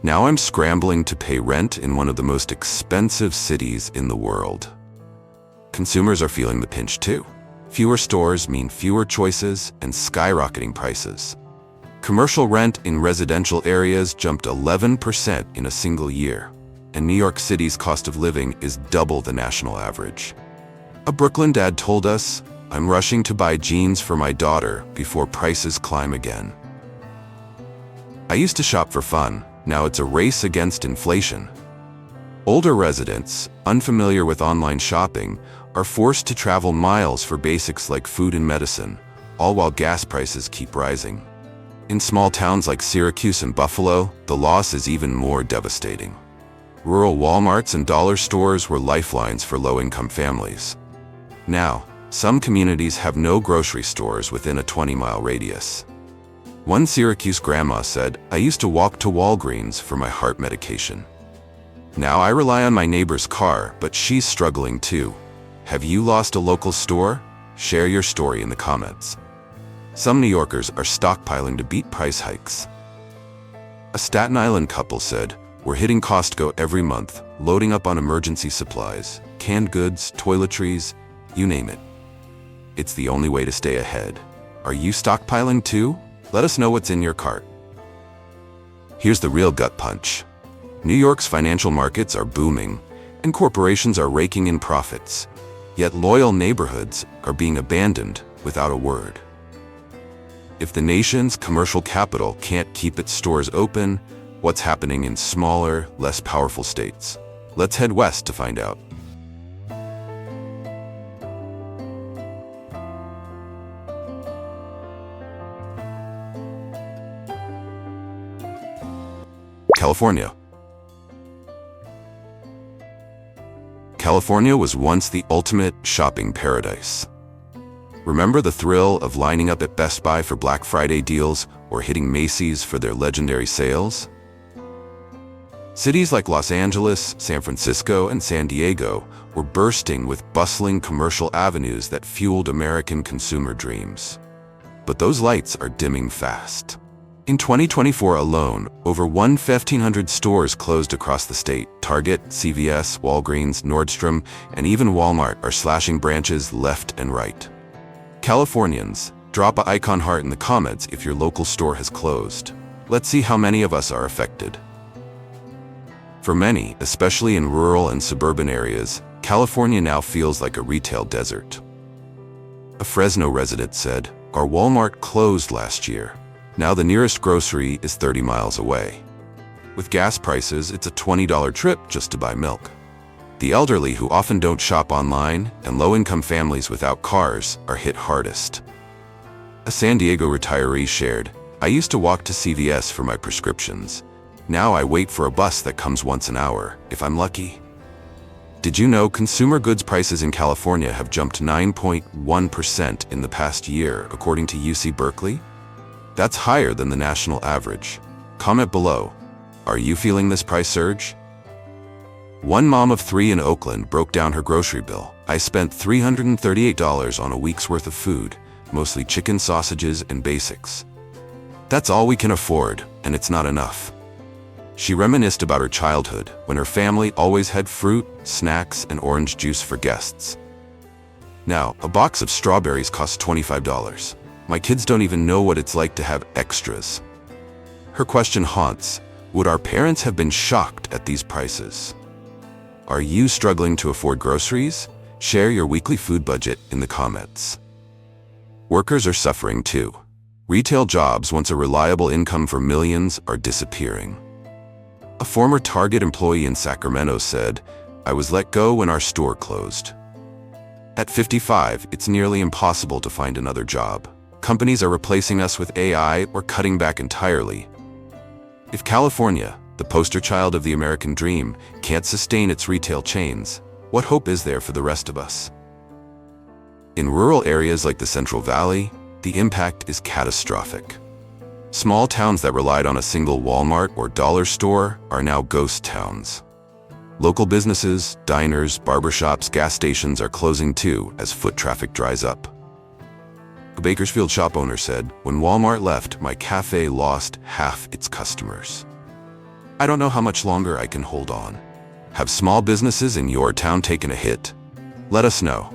S1: Now I'm scrambling to pay rent in one of the most expensive cities in the world." Consumers are feeling the pinch too. Fewer stores mean fewer choices and skyrocketing prices. Commercial rent in residential areas jumped 11% in a single year, and New York City's cost of living is double the national average. A Brooklyn dad told us, "I'm rushing to buy jeans for my daughter before prices climb again. I used to shop for fun. Now it's a race against inflation." Older residents, unfamiliar with online shopping, are forced to travel miles for basics like food and medicine, all while gas prices keep rising. In small towns like Syracuse and Buffalo, the loss is even more devastating. Rural Walmarts and dollar stores were lifelines for low-income families. Now, some communities have no grocery stores within a 20-mile radius. One Syracuse grandma said, "I used to walk to Walgreens for my heart medication. Now I rely on my neighbor's car, but she's struggling too." Have you lost a local store? Share your story in the comments. Some New Yorkers are stockpiling to beat price hikes. A Staten Island couple said, "We're hitting Costco every month, loading up on emergency supplies, canned goods, toiletries, you name it. It's the only way to stay ahead." Are you stockpiling too? Let us know what's in your cart. Here's the real gut punch. New York's financial markets are booming, and corporations are raking in profits. Yet loyal neighborhoods are being abandoned without a word. If the nation's commercial capital can't keep its stores open, what's happening in smaller, less powerful states? Let's head west to find out. California. California was once the ultimate shopping paradise. Remember the thrill of lining up at Best Buy for Black Friday deals or hitting Macy's for their legendary sales? Cities like Los Angeles, San Francisco, and San Diego were bursting with bustling commercial avenues that fueled American consumer dreams. But those lights are dimming fast. In 2024 alone, over 1,500 stores closed across the state. Target, CVS, Walgreens, Nordstrom, and even Walmart are slashing branches left and right. Californians, drop an icon heart in the comments if your local store has closed. Let's see how many of us are affected. For many, especially in rural and suburban areas, California now feels like a retail desert. A Fresno resident said, "Our Walmart closed last year. Now the nearest grocery is 30 miles away. With gas prices, it's a $20 trip just to buy milk." The elderly, who often don't shop online, and low-income families without cars are hit hardest. A San Diego retiree shared, "I used to walk to CVS for my prescriptions. Now I wait for a bus that comes once an hour, if I'm lucky." Did you know consumer goods prices in California have jumped 9.1% in the past year, according to UC Berkeley? That's higher than the national average. Comment below. Are you feeling this price surge? One mom of 3 in Oakland broke down her grocery bill. "I spent $338 on a week's worth of food, mostly chicken, sausages, and basics. That's all we can afford, and it's not enough." She reminisced about her childhood, when her family always had fruit, snacks, and orange juice for guests. Now, a box of strawberries costs $25. "My kids don't even know what it's like to have extras." Her question haunts, would our parents have been shocked at these prices? Are you struggling to afford groceries? Share your weekly food budget in the comments. Workers are suffering too. Retail jobs, once a reliable income for millions, are disappearing. A former Target employee in Sacramento said, "I was let go when our store closed. At 55, it's nearly impossible to find another job. Companies are replacing us with AI or cutting back entirely." If California, the poster child of the American dream, can't sustain its retail chains, what hope is there for the rest of us? In rural areas like the Central Valley, the impact is catastrophic. Small towns that relied on a single Walmart or dollar store are now ghost towns. Local businesses, diners, barbershops, gas stations are closing too as foot traffic dries up. A Bakersfield shop owner said, "When Walmart left, my cafe lost half its customers. I don't know how much longer I can hold on." Have small businesses in your town taken a hit? Let us know.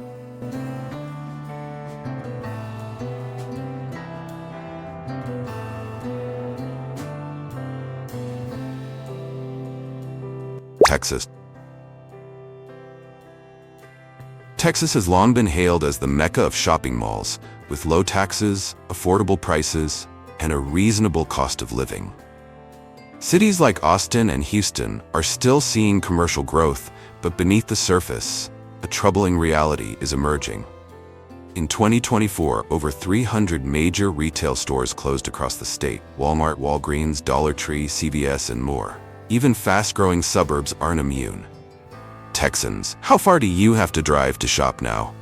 S1: Texas. Texas has long been hailed as the mecca of shopping malls, with low taxes, affordable prices, and a reasonable cost of living. Cities like Austin and Houston are still seeing commercial growth, but beneath the surface, a troubling reality is emerging. In 2024, over 300 major retail stores closed across the state: Walmart, Walgreens, Dollar Tree, CVS, and more. Even fast-growing suburbs aren't immune. Texans, how far do you have to drive to shop now?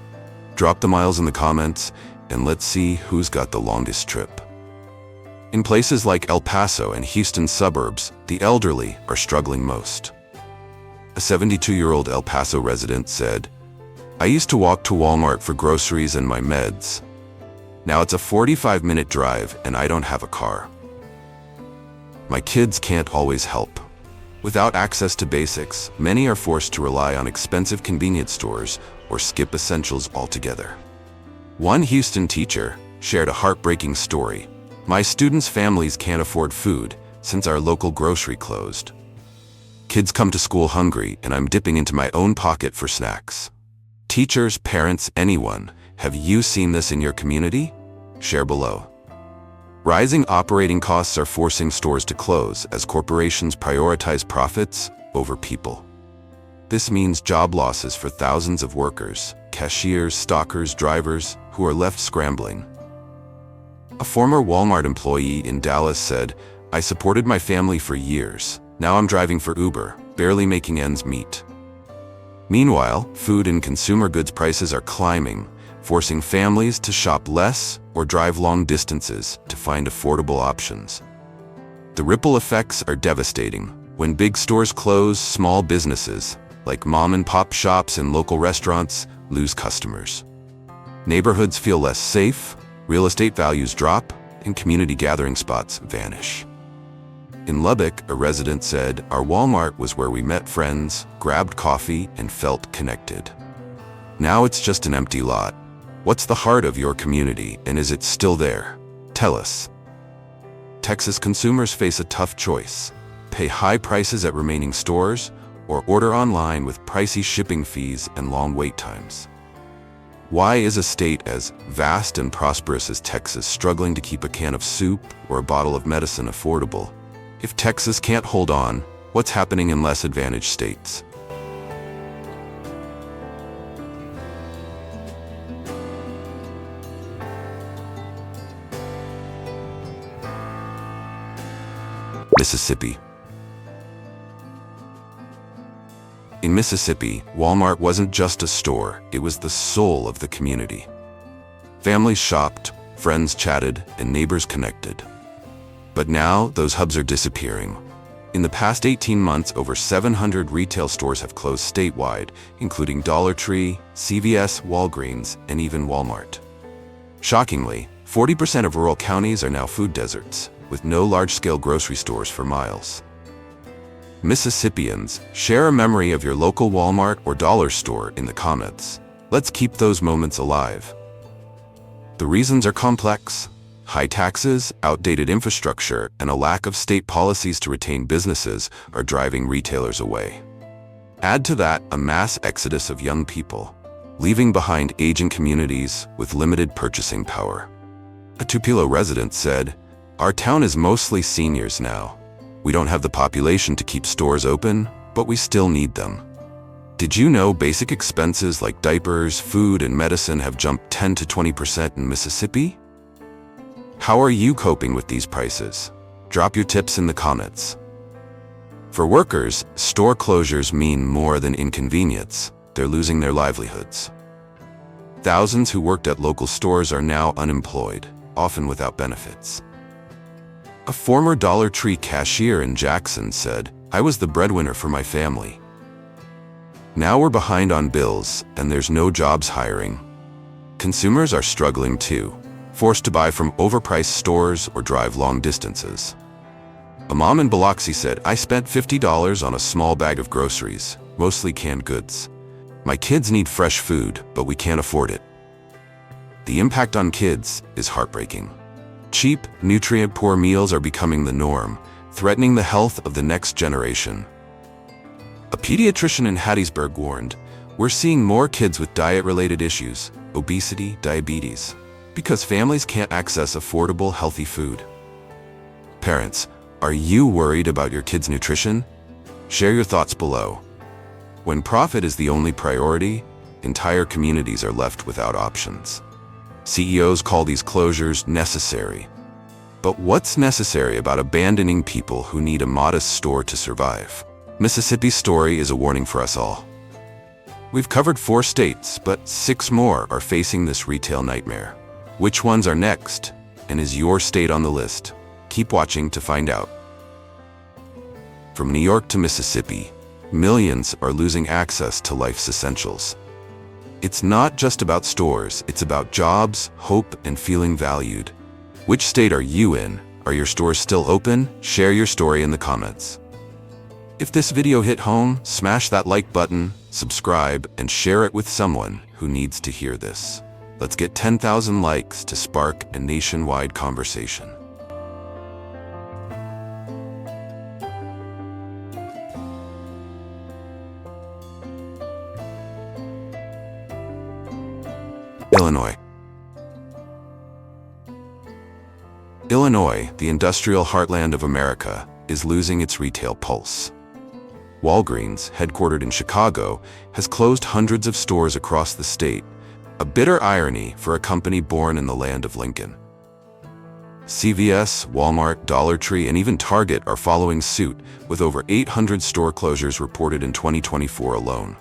S1: Drop the miles in the comments, and let's see who's got the longest trip. In places like El Paso and Houston suburbs, the elderly are struggling most. A 72-year-old El Paso resident said, "I used to walk to Walmart for groceries and my meds. Now it's a 45-minute drive and I don't have a car. My kids can't always help." Without access to basics, many are forced to rely on expensive convenience stores or skip essentials altogether. One Houston teacher shared a heartbreaking story. "My students' families can't afford food, since our local grocery closed. Kids come to school hungry, and I'm dipping into my own pocket for snacks. Teachers, parents, anyone, have you seen this in your community? Share below. Rising operating costs are forcing stores to close as corporations prioritize profits over people. This means job losses for thousands of workers, cashiers, stockers, drivers, who are left scrambling. A former Walmart employee in Dallas said, "I supported my family for years. Now I'm driving for Uber, barely making ends meet." Meanwhile, food and consumer goods prices are climbing, forcing families to shop less or drive long distances to find affordable options. The ripple effects are devastating. When big stores close, small businesses, like mom-and-pop shops and local restaurants, lose customers. Neighborhoods feel less safe, real estate values drop, and community gathering spots vanish. In Lubbock, a resident said, "Our Walmart was where we met friends, grabbed coffee, and felt connected. Now it's just an empty lot." What's the heart of your community, and is it still there? Tell us. Texas consumers face a tough choice: pay high prices at remaining stores, or order online with pricey shipping fees and long wait times. Why is a state as vast and prosperous as Texas struggling to keep a can of soup or a bottle of medicine affordable? If Texas can't hold on, what's happening in less advantaged states? Mississippi. In Mississippi, Walmart wasn't just a store, it was the soul of the community. Families shopped, friends chatted, and neighbors connected. But now, those hubs are disappearing. In the past 18 months, over 700 retail stores have closed statewide, including Dollar Tree, CVS, Walgreens, and even Walmart. Shockingly, 40% of rural counties are now food deserts, with no large-scale grocery stores for miles. Mississippians, share a memory of your local Walmart or dollar store in the comments. Let's keep those moments alive. The reasons are complex. High taxes, outdated infrastructure, and a lack of state policies to retain businesses are driving retailers away. Add to that a mass exodus of young people, leaving behind aging communities with limited purchasing power. A Tupelo resident said, "Our town is mostly seniors now. We don't have the population to keep stores open, but we still need them." Did you know basic expenses like diapers, food, and medicine have jumped 10 to 20% in Mississippi? How are you coping with these prices? Drop your tips in the comments. For workers, store closures mean more than inconvenience. They're losing their livelihoods. Thousands who worked at local stores are now unemployed, often without benefits. A former Dollar Tree cashier in Jackson said, "I was the breadwinner for my family. Now we're behind on bills, and there's no jobs hiring." Consumers are struggling too, forced to buy from overpriced stores or drive long distances. A mom in Biloxi said, "I spent $50 on a small bag of groceries, mostly canned goods. My kids need fresh food, but we can't afford it." The impact on kids is heartbreaking. Cheap, nutrient-poor meals are becoming the norm, threatening the health of the next generation. A pediatrician in Hattiesburg warned, "We're seeing more kids with diet-related issues, obesity, diabetes, because families can't access affordable, healthy food." Parents, are you worried about your kids' nutrition? Share your thoughts below. When profit is the only priority, entire communities are left without options. CEOs call these closures necessary. But what's necessary about abandoning people who need a modest store to survive? Mississippi's story is a warning for us all. We've covered 4 states, but 6 more are facing this retail nightmare. Which ones are next? And is your state on the list? Keep watching to find out. From New York to Mississippi, millions are losing access to life's essentials. It's not just about stores, it's about jobs, hope, and feeling valued. Which state are you in? Are your stores still open? Share your story in the comments. If this video hit home, smash that like button, subscribe, and share it with someone who needs to hear this. Let's get 10,000 likes to spark a nationwide conversation. Illinois. Illinois, the industrial heartland of America, is losing its retail pulse. Walgreens, headquartered in Chicago, has closed hundreds of stores across the state, a bitter irony for a company born in the land of Lincoln. CVS, Walmart, Dollar Tree, and even Target are following suit, with over 800 store closures reported in 2024 alone.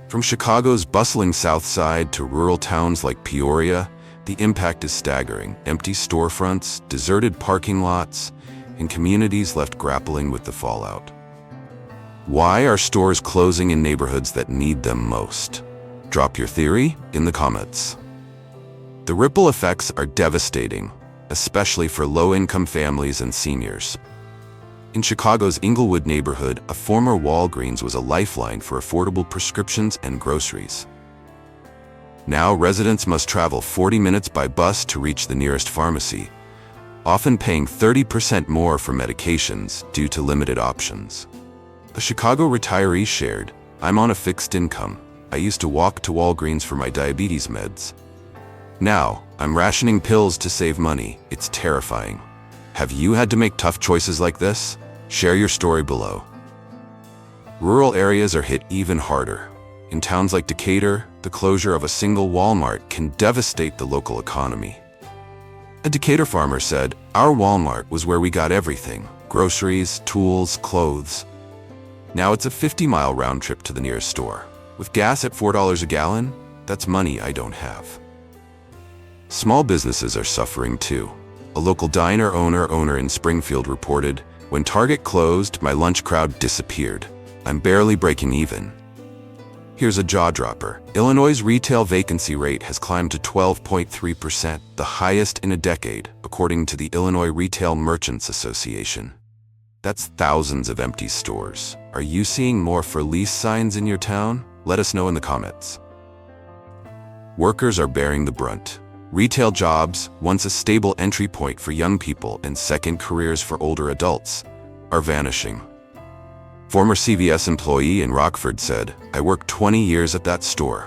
S1: From Chicago's bustling South Side to rural towns like Peoria, the impact is staggering. Empty storefronts, deserted parking lots, and communities left grappling with the fallout. Why are stores closing in neighborhoods that need them most? Drop your theory in the comments. The ripple effects are devastating, especially for low-income families and seniors. In Chicago's Inglewood neighborhood, a former Walgreens was a lifeline for affordable prescriptions and groceries. Now residents must travel 40 minutes by bus to reach the nearest pharmacy, often paying 30% more for medications due to limited options. A Chicago retiree shared, "I'm on a fixed income. I used to walk to Walgreens for my diabetes meds. Now, I'm rationing pills to save money. It's terrifying." Have you had to make tough choices like this? Share your story below. Rural areas are hit even harder. In towns like Decatur, the closure of a single Walmart can devastate the local economy. A Decatur farmer said, "Our Walmart was where we got everything: groceries, tools, clothes. Now it's a 50-mile round trip to the nearest store. With gas at $4 a gallon, that's money I don't have." Small businesses are suffering too. A local diner owner in Springfield reported, "When Target closed, my lunch crowd disappeared. I'm barely breaking even." Here's a jaw-dropper. Illinois' retail vacancy rate has climbed to 12.3%, the highest in a decade, according to the Illinois Retail Merchants Association. That's thousands of empty stores. Are you seeing more for lease signs in your town? Let us know in the comments. Workers are bearing the brunt. Retail jobs, once a stable entry point for young people and second careers for older adults, are vanishing. Former CVS employee in Rockford said, "I worked 20 years at that store.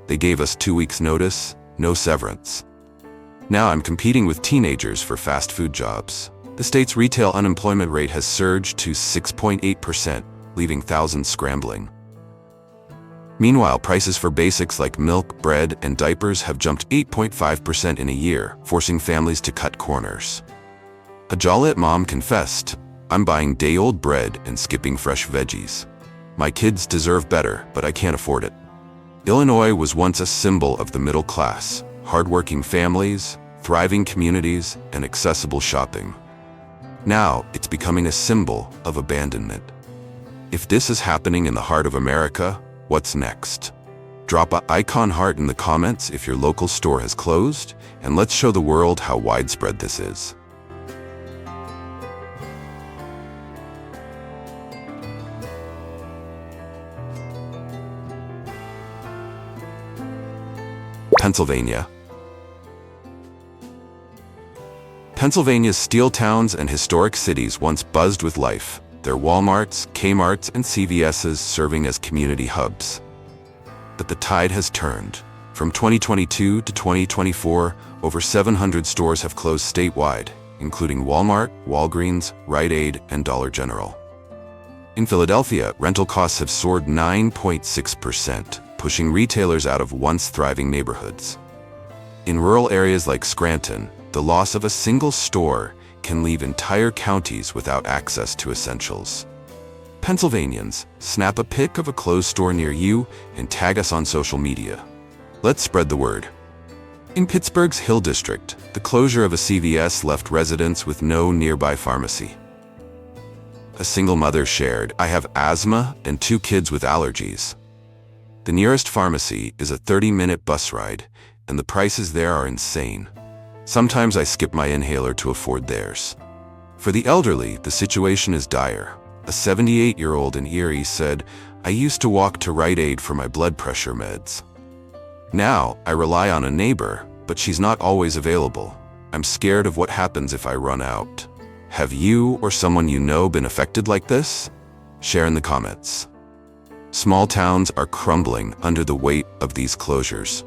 S1: They gave us 2 weeks' notice, no severance. Now I'm competing with teenagers for fast food jobs." The state's retail unemployment rate has surged to 6.8%, leaving thousands scrambling. Meanwhile, prices for basics like milk, bread, and diapers have jumped 8.5% in a year, forcing families to cut corners. A Joliet mom confessed, "I'm buying day-old bread and skipping fresh veggies. My kids deserve better, but I can't afford it." Illinois was once a symbol of the middle class, hardworking families, thriving communities, and accessible shopping. Now, it's becoming a symbol of abandonment. If this is happening in the heart of America, what's next? Drop an icon heart in the comments if your local store has closed, and let's show the world how widespread this is. Pennsylvania. Pennsylvania's steel towns and historic cities once buzzed with life, their Walmarts, Kmarts, and CVS's serving as community hubs. But the tide has turned. From 2022 to 2024, over 700 stores have closed statewide, including Walmart, Walgreens, Rite Aid, and Dollar General. In Philadelphia, rental costs have soared 9.6%, pushing retailers out of once thriving neighborhoods. In rural areas like Scranton, the loss of a single store can leave entire counties without access to essentials. Pennsylvanians, snap a pic of a closed store near you and tag us on social media. Let's spread the word. In Pittsburgh's Hill District, the closure of a CVS left residents with no nearby pharmacy. A single mother shared, "I have asthma and 2 kids with allergies. The nearest pharmacy is a 30-minute bus ride, and the prices there are insane. Sometimes I skip my inhaler to afford theirs." For the elderly, the situation is dire. A 78-year-old in Erie said, "I used to walk to Rite Aid for my blood pressure meds. Now, I rely on a neighbor, but she's not always available. I'm scared of what happens if I run out." Have you or someone you know been affected like this? Share in the comments. Small towns are crumbling under the weight of these closures.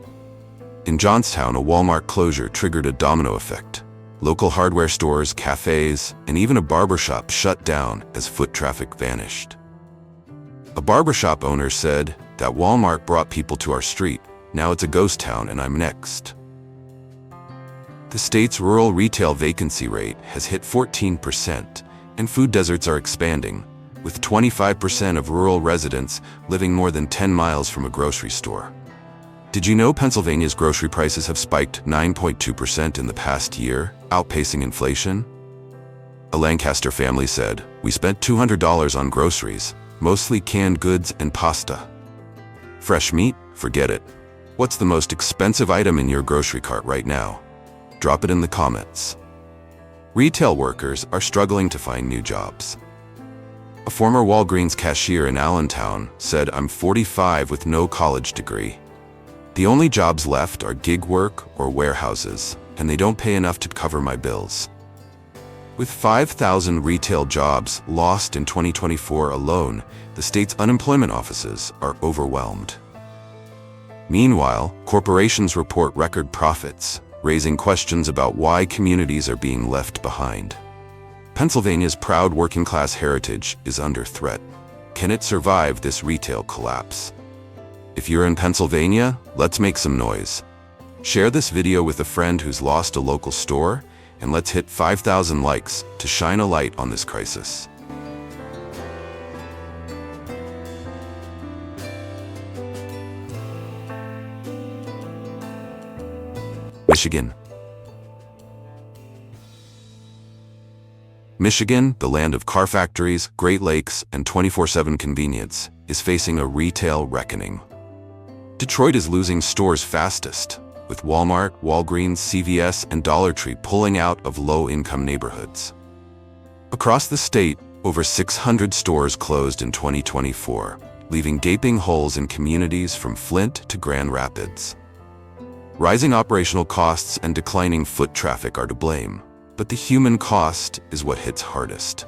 S1: In Johnstown, a Walmart closure triggered a domino effect. Local hardware stores, cafes, and even a barbershop shut down as foot traffic vanished. A barbershop owner said, "That Walmart brought people to our street. Now it's a ghost town and I'm next." The state's rural retail vacancy rate has hit 14%, and food deserts are expanding, with 25% of rural residents living more than 10 miles from a grocery store. Did you know Pennsylvania's grocery prices have spiked 9.2% in the past year, outpacing inflation? A Lancaster family said, "We spent $200 on groceries, mostly canned goods and pasta." Fresh meat? Forget it. What's the most expensive item in your grocery cart right now? Drop it in the comments. Retail workers are struggling to find new jobs. A former Walgreens cashier in Allentown said, "I'm 45 with no college degree. The only jobs left are gig work or warehouses, and they don't pay enough to cover my bills." With 5,000 retail jobs lost in 2024 alone, the state's unemployment offices are overwhelmed. Meanwhile, corporations report record profits, raising questions about why communities are being left behind. Pennsylvania's proud working-class heritage is under threat. Can it survive this retail collapse? If you're in Pennsylvania, let's make some noise. Share this video with a friend who's lost a local store, and let's hit 5,000 likes to shine a light on this crisis. Michigan. Michigan, the land of car factories, Great Lakes, and 24/7 convenience, is facing a retail reckoning. Detroit is losing stores fastest, with Walmart, Walgreens, CVS, and Dollar Tree pulling out of low-income neighborhoods. Across the state, over 600 stores closed in 2024, leaving gaping holes in communities from Flint to Grand Rapids. Rising operational costs and declining foot traffic are to blame, but the human cost is what hits hardest.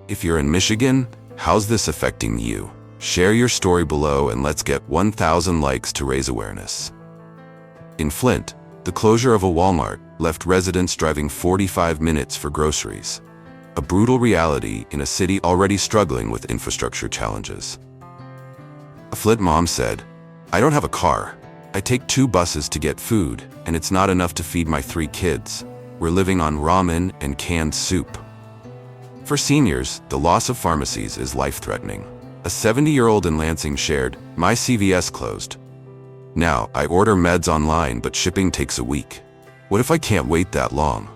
S1: If you're in Michigan, how's this affecting you? Share your story below and let's get 1,000 likes to raise awareness. In Flint, the closure of a Walmart left residents driving 45 minutes for groceries, a brutal reality in a city already struggling with infrastructure challenges. A Flint mom said, "I don't have a car. I take 2 buses to get food, and it's not enough to feed my 3 kids. We're living on ramen and canned soup." For seniors, the loss of pharmacies is life-threatening. A 70-year-old in Lansing shared, "My CVS closed. Now, I order meds online, but shipping takes a week. What if I can't wait that long?"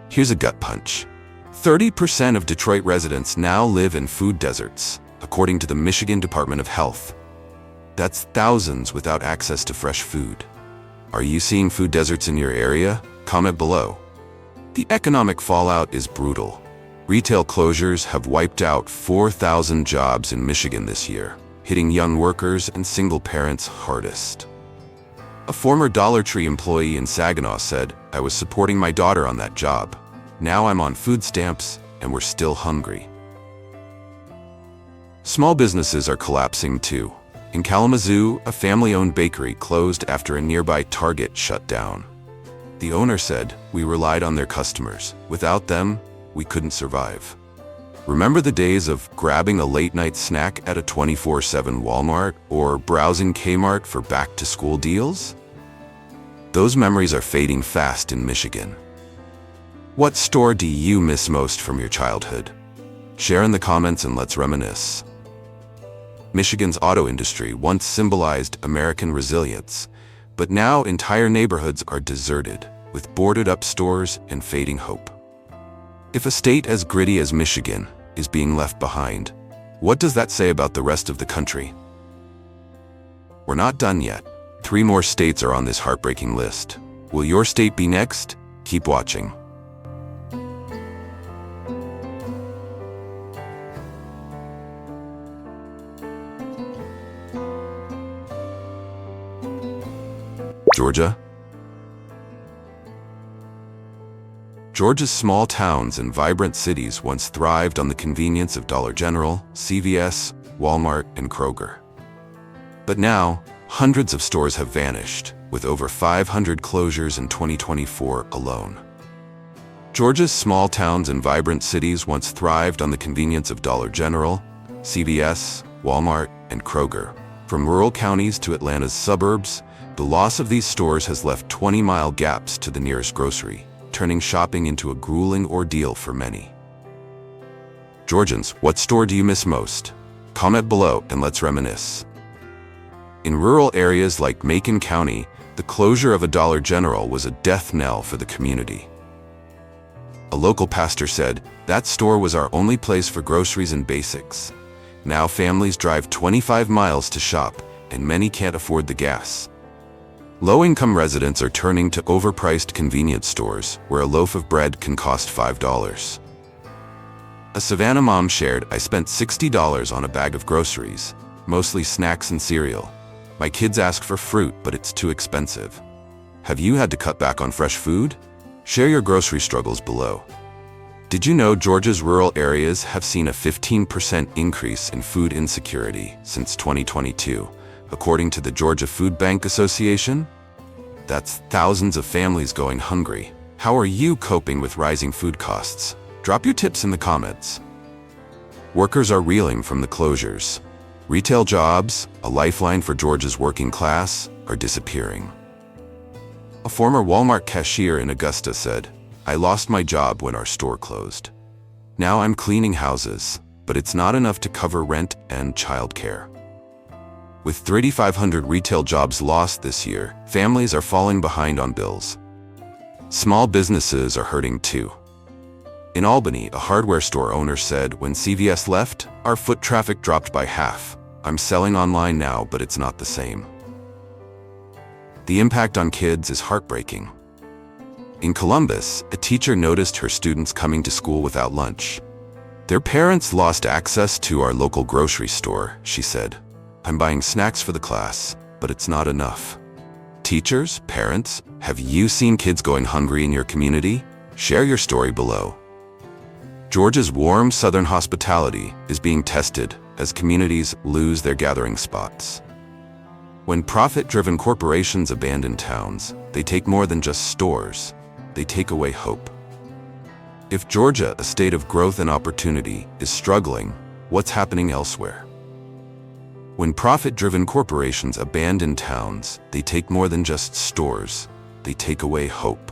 S1: Here's a gut punch. 30% of Detroit residents now live in food deserts, according to the Michigan Department of Health. That's thousands without access to fresh food. Are you seeing food deserts in your area? Comment below. The economic fallout is brutal. Retail closures have wiped out 4,000 jobs in Michigan this year, hitting young workers and single parents hardest. A former Dollar Tree employee in Saginaw said, "I was supporting my daughter on that job. Now I'm on food stamps, and we're still hungry." Small businesses are collapsing too. In Kalamazoo, a family-owned bakery closed after a nearby Target shut down. The owner said, "We relied on their customers. Without them, we couldn't survive." Remember the days of grabbing a late-night snack at a 24/7 Walmart or browsing Kmart for back-to-school deals? Those memories are fading fast in Michigan. What store do you miss most from your childhood? Share in the comments and let's reminisce. Michigan's auto industry once symbolized American resilience, but now entire neighborhoods are deserted, with boarded-up stores and fading hope. If a state as gritty as Michigan is being left behind, what does that say about the rest of the country? We're not done yet. 3 more states are on this heartbreaking list. Will your state be next? Keep watching. Georgia. Georgia's small towns and vibrant cities once thrived on the convenience of Dollar General, CVS, Walmart, and Kroger. But now, hundreds of stores have vanished, with over 500 closures in 2024 alone. Georgia's small towns and vibrant cities once thrived on the convenience of Dollar General, CVS, Walmart, and Kroger. From rural counties to Atlanta's suburbs, the loss of these stores has left 20-mile gaps to the nearest grocery, turning shopping into a grueling ordeal for many. Georgians, what store do you miss most? Comment below and let's reminisce. In rural areas like Macon County, the closure of a Dollar General was a death knell for the community. A local pastor said, "That store was our only place for groceries and basics. Now families drive 25 miles to shop, and many can't afford the gas." Low-income residents are turning to overpriced convenience stores, where a loaf of bread can cost $5. A Savannah mom shared, "I spent $60 on a bag of groceries, mostly snacks and cereal. My kids ask for fruit, but it's too expensive." Have you had to cut back on fresh food? Share your grocery struggles below. Did you know Georgia's rural areas have seen a 15% increase in food insecurity since 2022, according to the Georgia Food Bank Association? That's thousands of families going hungry. How are you coping with rising food costs? Drop your tips in the comments. Workers are reeling from the closures. Retail jobs, a lifeline for Georgia's working class, are disappearing. A former Walmart cashier in Augusta said, "I lost my job when our store closed. Now I'm cleaning houses, but it's not enough to cover rent and childcare." With 3,500 retail jobs lost this year, families are falling behind on bills. Small businesses are hurting too. In Albany, a hardware store owner said, "When CVS left, our foot traffic dropped by half. I'm selling online now, but it's not the same." The impact on kids is heartbreaking. In Columbus, a teacher noticed her students coming to school without lunch. "Their parents lost access to our local grocery store," she said. "I'm buying snacks for the class, but it's not enough." Teachers, parents, have you seen kids going hungry in your community? Share your story below. Georgia's warm southern hospitality is being tested as communities lose their gathering spots. When profit-driven corporations abandon towns, they take more than just stores. They take away hope. If Georgia, a state of growth and opportunity, is struggling, what's happening elsewhere? When profit-driven corporations abandon towns, they take more than just stores. They take away hope.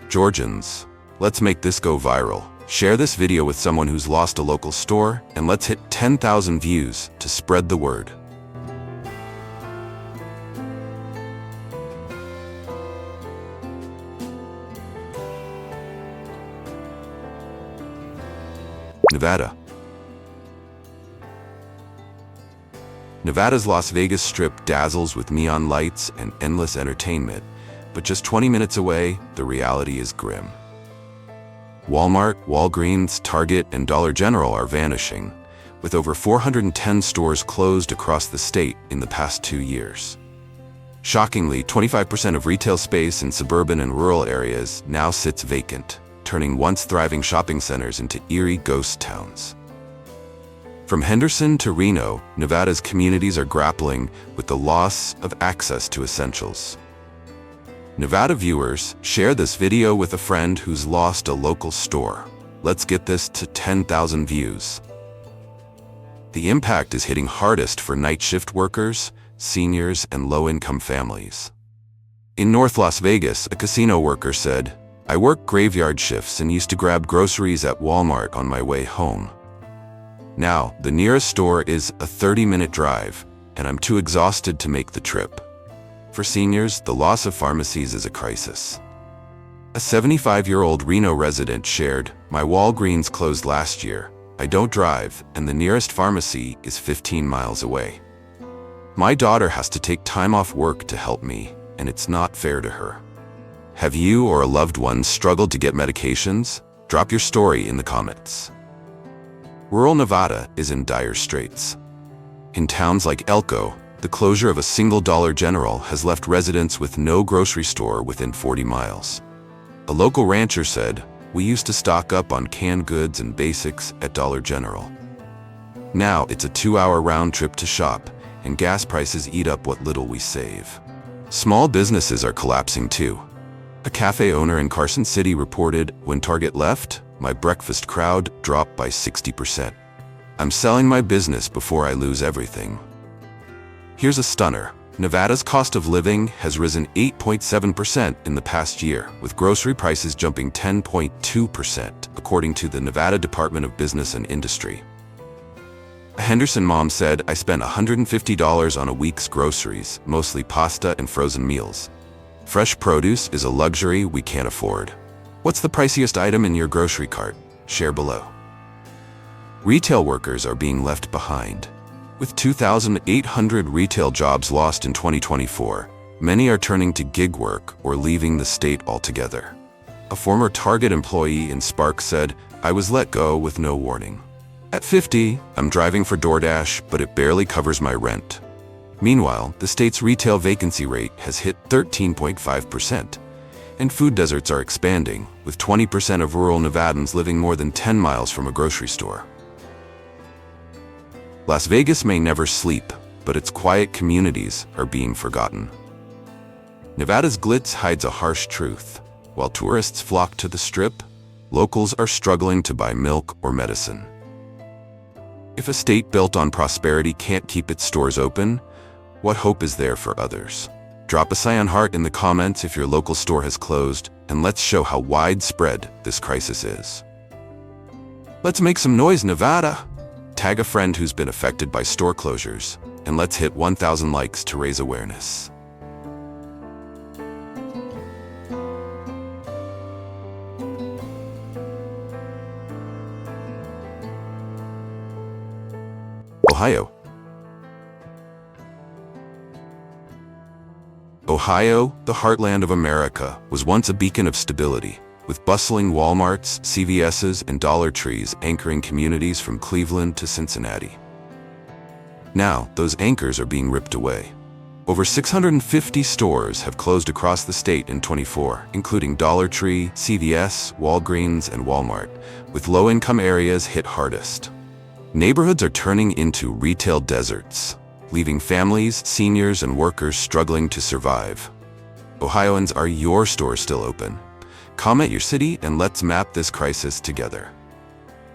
S1: Georgians, let's make this go viral. Share this video with someone who's lost a local store, and let's hit 10,000 views to spread the word. Nevada. Nevada's Las Vegas Strip dazzles with neon lights and endless entertainment, but just 20 minutes away, the reality is grim. Walmart, Walgreens, Target, and Dollar General are vanishing, with over 410 stores closed across the state in the past 2 years. Shockingly, 25% of retail space in suburban and rural areas now sits vacant, turning once thriving shopping centers into eerie ghost towns. From Henderson to Reno, Nevada's communities are grappling with the loss of access to essentials. Nevada viewers, share this video with a friend who's lost a local store. Let's get this to 10,000 views. The impact is hitting hardest for night shift workers, seniors, and low-income families. In North Las Vegas, a casino worker said, "I work graveyard shifts and used to grab groceries at Walmart on my way home. Now, the nearest store is a 30-minute drive, and I'm too exhausted to make the trip." For seniors, the loss of pharmacies is a crisis. A 75-year-old Reno resident shared, "My Walgreens closed last year. I don't drive, and the nearest pharmacy is 15 miles away. My daughter has to take time off work to help me, and it's not fair to her." Have you or a loved one struggled to get medications? Drop your story in the comments. Rural Nevada is in dire straits. In towns like Elko, the closure of a single Dollar General has left residents with no grocery store within 40 miles. A local rancher said, "We used to stock up on canned goods and basics at Dollar General. Now it's a 2-hour round trip to shop, and gas prices eat up what little we save." Small businesses are collapsing too. A cafe owner in Carson City reported, "When Target left, my breakfast crowd dropped by 60%. I'm selling my business before I lose everything." Here's a stunner. Nevada's cost of living has risen 8.7% in the past year, with grocery prices jumping 10.2%, according to the Nevada Department of Business and Industry. A Henderson mom said, "I spent $150 on a week's groceries, mostly pasta and frozen meals. Fresh produce is a luxury we can't afford." What's the priciest item in your grocery cart? Share below. Retail workers are being left behind. With 2,800 retail jobs lost in 2024, many are turning to gig work or leaving the state altogether. A former Target employee in Sparks said, "I was let go with no warning. At 50, I'm driving for DoorDash, but it barely covers my rent." Meanwhile, the state's retail vacancy rate has hit 13.5%, and food deserts are expanding, with 20% of rural Nevadans living more than 10 miles from a grocery store. Las Vegas may never sleep, but its quiet communities are being forgotten. Nevada's glitz hides a harsh truth. While tourists flock to the Strip, locals are struggling to buy milk or medicine. If a state built on prosperity can't keep its stores open, what hope is there for others? Drop a cyan heart in the comments if your local store has closed, and let's show how widespread this crisis is. Let's make some noise, Nevada! Tag a friend who's been affected by store closures, and let's hit 1,000 likes to raise awareness. Ohio. Ohio, the heartland of America, was once a beacon of stability, with bustling Walmarts, CVS's, and Dollar Trees anchoring communities from Cleveland to Cincinnati. Now, those anchors are being ripped away. Over 650 stores have closed across the state in 2024, including Dollar Tree, CVS, Walgreens, and Walmart, with low-income areas hit hardest. Neighborhoods are turning into retail deserts, leaving families, seniors, and workers struggling to survive. Ohioans, are your stores still open? Comment your city and let's map this crisis together.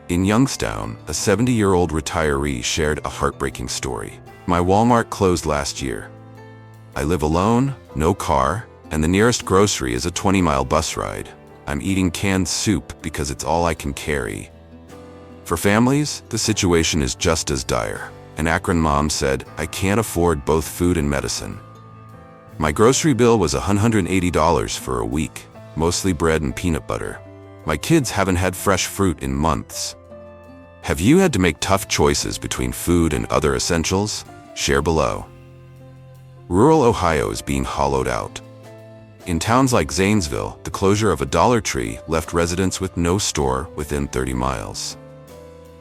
S1: In Youngstown, a 70-year-old retiree shared a heartbreaking story. "My Walmart closed last year. I live alone, no car, and the nearest grocery is a 20-mile bus ride. I'm eating canned soup because it's all I can carry." For families, the situation is just as dire. An Akron mom said, "I can't afford both food and medicine. My grocery bill was $180 for a week, mostly bread and peanut butter. My kids haven't had fresh fruit in months." Have you had to make tough choices between food and other essentials? Share below. Rural Ohio is being hollowed out. In towns like Zanesville, the closure of a Dollar Tree left residents with no store within 30 miles.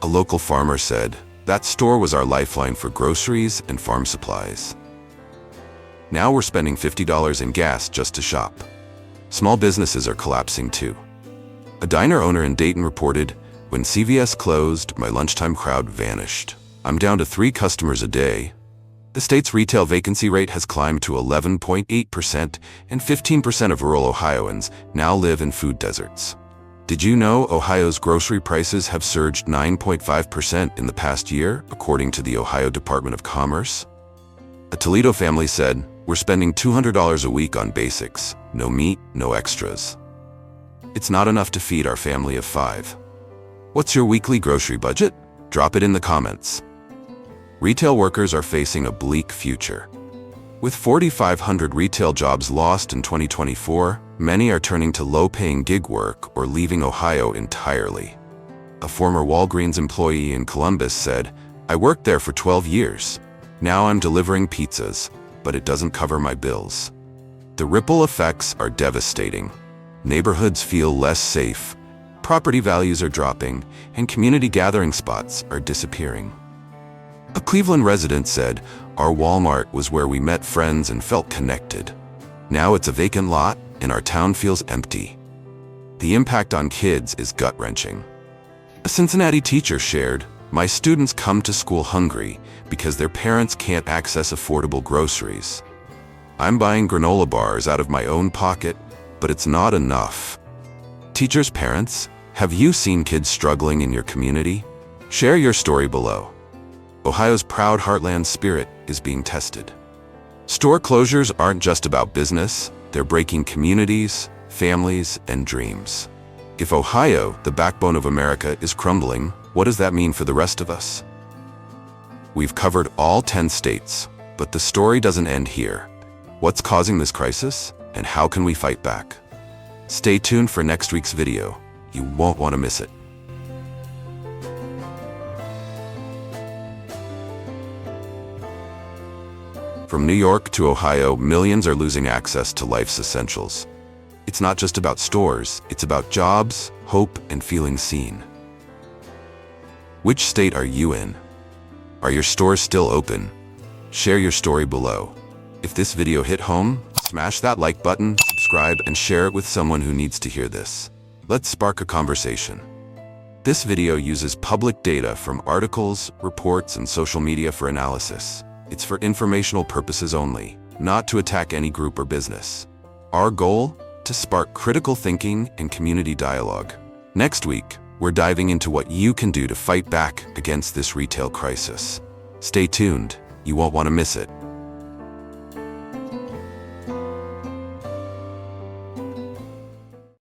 S1: A local farmer said, "That store was our lifeline for groceries and farm supplies. Now we're spending $50 in gas just to shop." Small businesses are collapsing too. A diner owner in Dayton reported, "When CVS closed, my lunchtime crowd vanished. I'm down to 3 customers a day." The state's retail vacancy rate has climbed to 11.8%, and 15% of rural Ohioans now live in food deserts. Did you know Ohio's grocery prices have surged 9.5% in the past year, according to the Ohio Department of Commerce? A Toledo family said, "We're spending $200 a week on basics, no meat, no extras. It's not enough to feed our family of 5. What's your weekly grocery budget? Drop it in the comments. Retail workers are facing a bleak future. With 4,500 retail jobs lost in 2024, many are turning to low-paying gig work or leaving Ohio entirely. A former Walgreens employee in Columbus said, "I worked there for 12 years. Now I'm delivering pizzas, but it doesn't cover my bills." The ripple effects are devastating. Neighborhoods feel less safe, property values are dropping, and community gathering spots are disappearing. A Cleveland resident said, "Our Walmart was where we met friends and felt connected. Now it's a vacant lot, and our town feels empty." The impact on kids is gut-wrenching. A Cincinnati teacher shared, "My students come to school hungry because their parents can't access affordable groceries. I'm buying granola bars out of my own pocket, but it's not enough. Teachers, parents, have you seen kids struggling in your community? Share your story below. Ohio's proud heartland spirit is being tested. Store closures aren't just about business, they're breaking communities, families, and dreams. If Ohio, the backbone of America, is crumbling, what does that mean for the rest of us? We've covered all 10 states, but the story doesn't end here. What's causing this crisis, and how can we fight back? Stay tuned for next week's video. You won't want to miss it. From New York to Ohio, millions are losing access to life's essentials. It's not just about stores, it's about jobs, hope, and feeling seen. Which state are you in? Are your stores still open? Share your story below. If this video hit home, smash that like button, subscribe, and share it with someone who needs to hear this. Let's spark a conversation. This video uses public data from articles, reports, and social media for analysis. It's for informational purposes only, not to attack any group or business. Our goal? To spark critical thinking and community dialogue. Next week, we're diving into what you can do to fight back against this retail crisis. Stay tuned, you won't want to miss it.